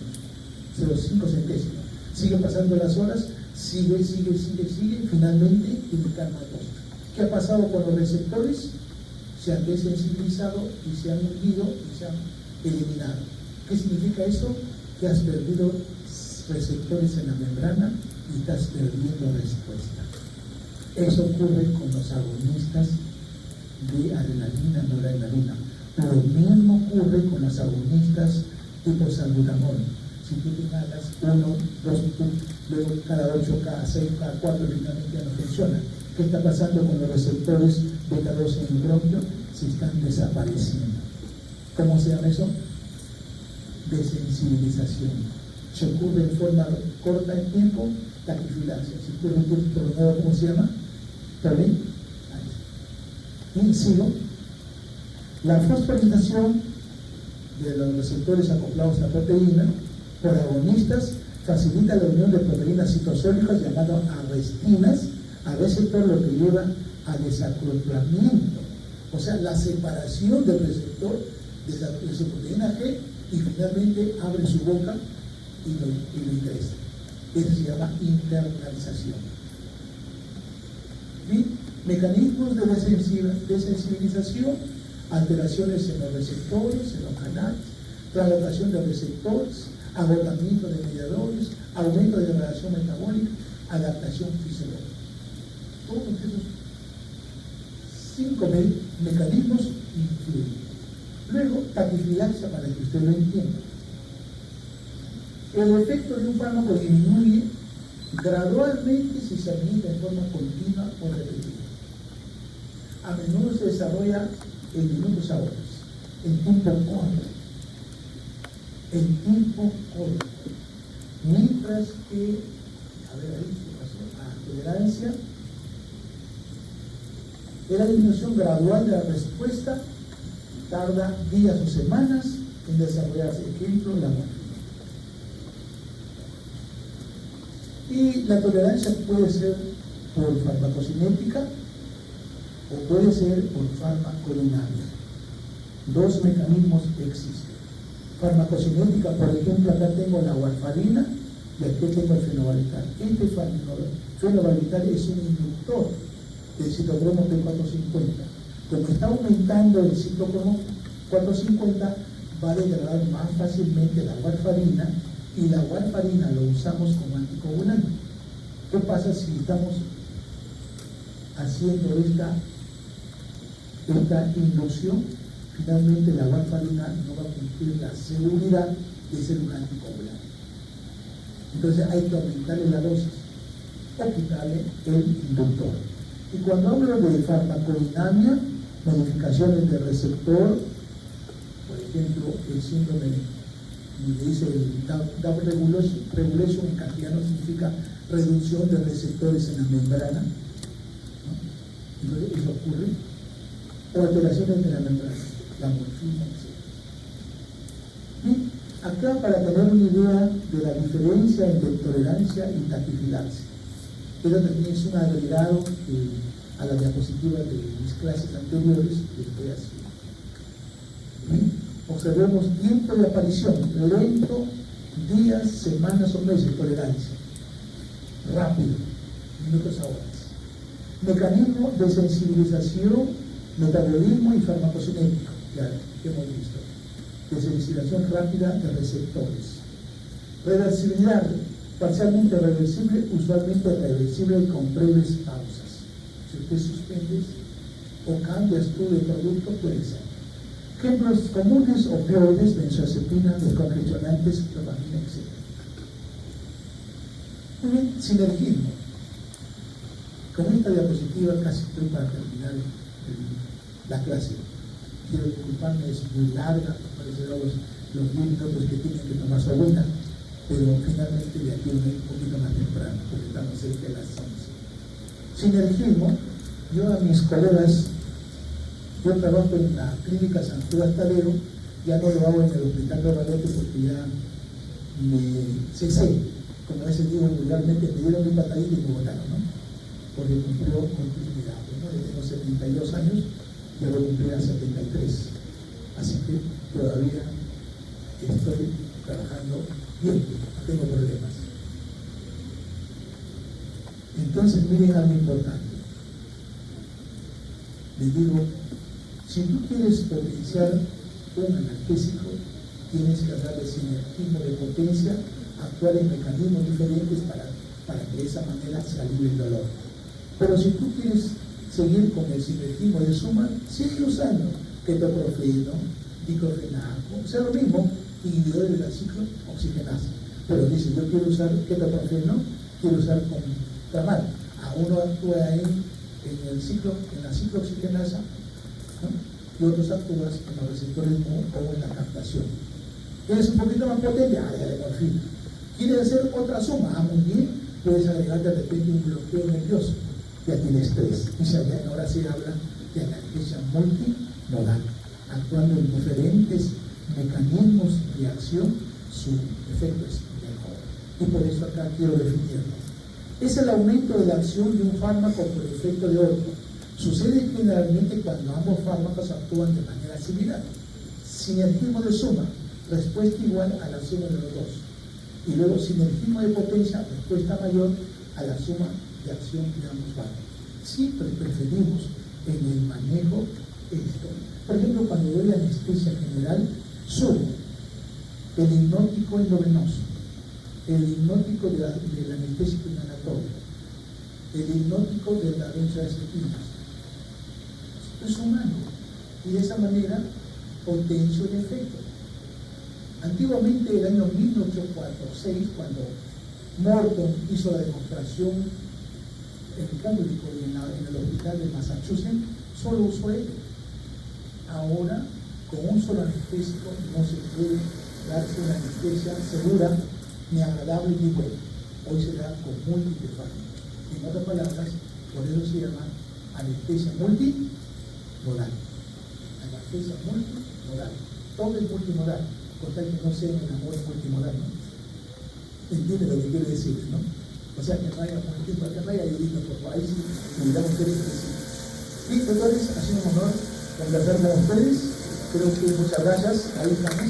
0,5 centésimos. Sigue pasando las horas, sigue, finalmente tiene calma tóxica. ¿Qué ha pasado con los receptores? Se han desensibilizado y se han hundido y se han eliminado. ¿Qué significa eso? Que has perdido receptores en la membrana y estás perdiendo respuesta. Eso ocurre con los agonistas de adrenalina, noradrenalina. Lo mismo ocurre con los agonistas tipo salbutamol. Si tú te jalas 1, 2, luego cada 8, cada 6, cada 4, finalmente ya no funciona. ¿Qué está pasando con los receptores beta-2 en el bronquio? Se están desapareciendo. ¿Cómo se llama eso? Desensibilización. Se ocurre en forma corta en tiempo, taquifilaxia. Se ocurre en tiempo prolongado, ¿cómo se llama? Tolerancia. Y sigo. La fosforilación de los receptores acoplados a proteína por agonistas facilita la unión de proteínas citosólicas llamadas arrestinas al receptor, lo que lleva a desacoplamiento, o sea, la separación del receptor de su proteína G y finalmente abre su boca y lo ingresa. Eso se llama internalización. Bien, mecanismos de desensibilización, alteraciones en los receptores, en los canales, translocación de receptores, agotamiento de mediadores, aumento de degradación metabólica, adaptación fisiológica. Todos esos 5 mecanismos influyen. Luego, taquifilaxia, para que usted lo entienda. El efecto de un fármaco disminuye gradualmente si se administra en forma continua o repetida. A menudo se desarrolla en minutos a horas, en tiempo corto. Mientras que, a ver ahí, ¿qué pasó? Tolerancia, la disminución gradual de la respuesta tarda días o semanas en desarrollarse. Ejemplo, la morfina. Y la tolerancia puede ser por farmacocinética o puede ser por farmacodinámica. Dos mecanismos existen. Farmacocinética, por ejemplo, acá tengo la warfarina y aquí tengo el fenobarbital. Este fenobarbital es un inductor del citocromo P450. Como está aumentando el citocromo 450, va a degradar más fácilmente la warfarina, y la warfarina lo usamos como anticoagulante. ¿Qué pasa si estamos haciendo esta inducción? Finalmente la warfarina no va a cumplir la seguridad de ser un anticoagulante. Entonces hay que aumentarle la dosis o quitarle el inductor. Y cuando hablo de farmacodinamia, modificaciones del receptor, por ejemplo, el síndrome, le dice el Down regulation, en castellano significa reducción de receptores en la membrana, ¿no? Entonces eso ocurre, o alteraciones de la membrana, la morfina, etc. Bien, acá para tener una idea de la diferencia entre tolerancia y taquifilaxia. pero también es un agregado a la diapositiva de mis clases anteriores que fue así. Observemos tiempo de aparición, lento, días, semanas o meses, tolerancia. Rápido, minutos a horas. Mecanismo de sensibilización, metabolismo y farmacocinético, ya hemos visto. De sensibilización rápida de receptores. Reversibilidad, parcialmente reversible, usualmente reversible con breves pausas. Si usted suspende o cambias tú de producto, puede ser. Ejemplos comunes: opioides, benzodiazepinas, descongestionantes, dopamina, etc. Muy bien, sinergismo. Con esta diapositiva casi estoy para terminar la clase. Quiero disculparme, es muy larga, parecerá los 10 minutos que tienen que tomar su agüita, pero finalmente de aquí un poquito más temprano, porque estamos cerca de las 11. Sinergismo, yo a mis colegas, yo trabajo en la clínica San Judas Tadeo, ya no lo hago en el hospital de Valete porque ya me cesé, como a veces digo vulgarmente, me dieron un patadito y me botaron, ¿no? Porque cumplió mi edad, ¿no? Yo tengo 72 años, ya voy a cumplir a 73, así que todavía estoy trabajando bien, no tengo problemas. Entonces miren algo importante, les digo, si tú quieres potenciar un analgésico, tienes que hablar de sinergismo de potencia, actuar en mecanismos diferentes para que de esa manera se alivie el dolor. Pero si tú quieres seguir con el sinergismo de suma, sigue usando ketoprofeno, diclofenaco, o sea, lo mismo, inhibidor de la ciclooxigenasa. Pero dice, yo quiero usar ketoprofeno, quiero usar con tramal. A uno actúa en la ciclooxigenasa, ¿no? Y otros actúan en los receptores o en la captación. ¿Quieres un poquito más potente? Agrégale morfina. ¿Quieres hacer otra suma? Muy bien, puedes agregar de repente un bloqueo nervioso. Ya tienes 3. Y ahora se habla de analgesia multimodal, actuando en diferentes mecanismos de acción, su efecto es mejor. Y por eso acá quiero definirlo. Es el aumento de la acción de un fármaco por efecto de otro. Sucede generalmente cuando ambos fármacos actúan de manera similar. Sinergismo de suma, respuesta igual a la suma de los dos. Y luego sinergismo de potencia, respuesta mayor a la suma de acción de ambos fármacos. Siempre preferimos en el manejo esto. Por ejemplo, cuando doy anestesia general, sumo el hipnótico endovenoso, el hipnótico del anestésico inhalatorio, el hipnótico de la benzodiazepinas. Es humano, y de esa manera potencio el efecto. Antiguamente, en el año 1846, cuando Morton hizo la demostración en público y en el hospital de Massachusetts, solo usó él. Ahora, con un solo anestésico no se puede darse una anestesia segura, ni agradable ni buena. Hoy se da con múltiples fármacos. En otras palabras, por eso se llama anestesia multimodal. Anestesia multimodal. Todo es multimodal, con tal que no sea un amor multimodal, ¿no? ¿Entiende lo que quiero decir, no? O sea, que no haya multimodal, que no haya iodino, por favor. Ahí sí, necesitamos ser específicos. Y doctores, ha sido un honor conversar con ustedes. Creo que muchas gracias. Ahí estamos.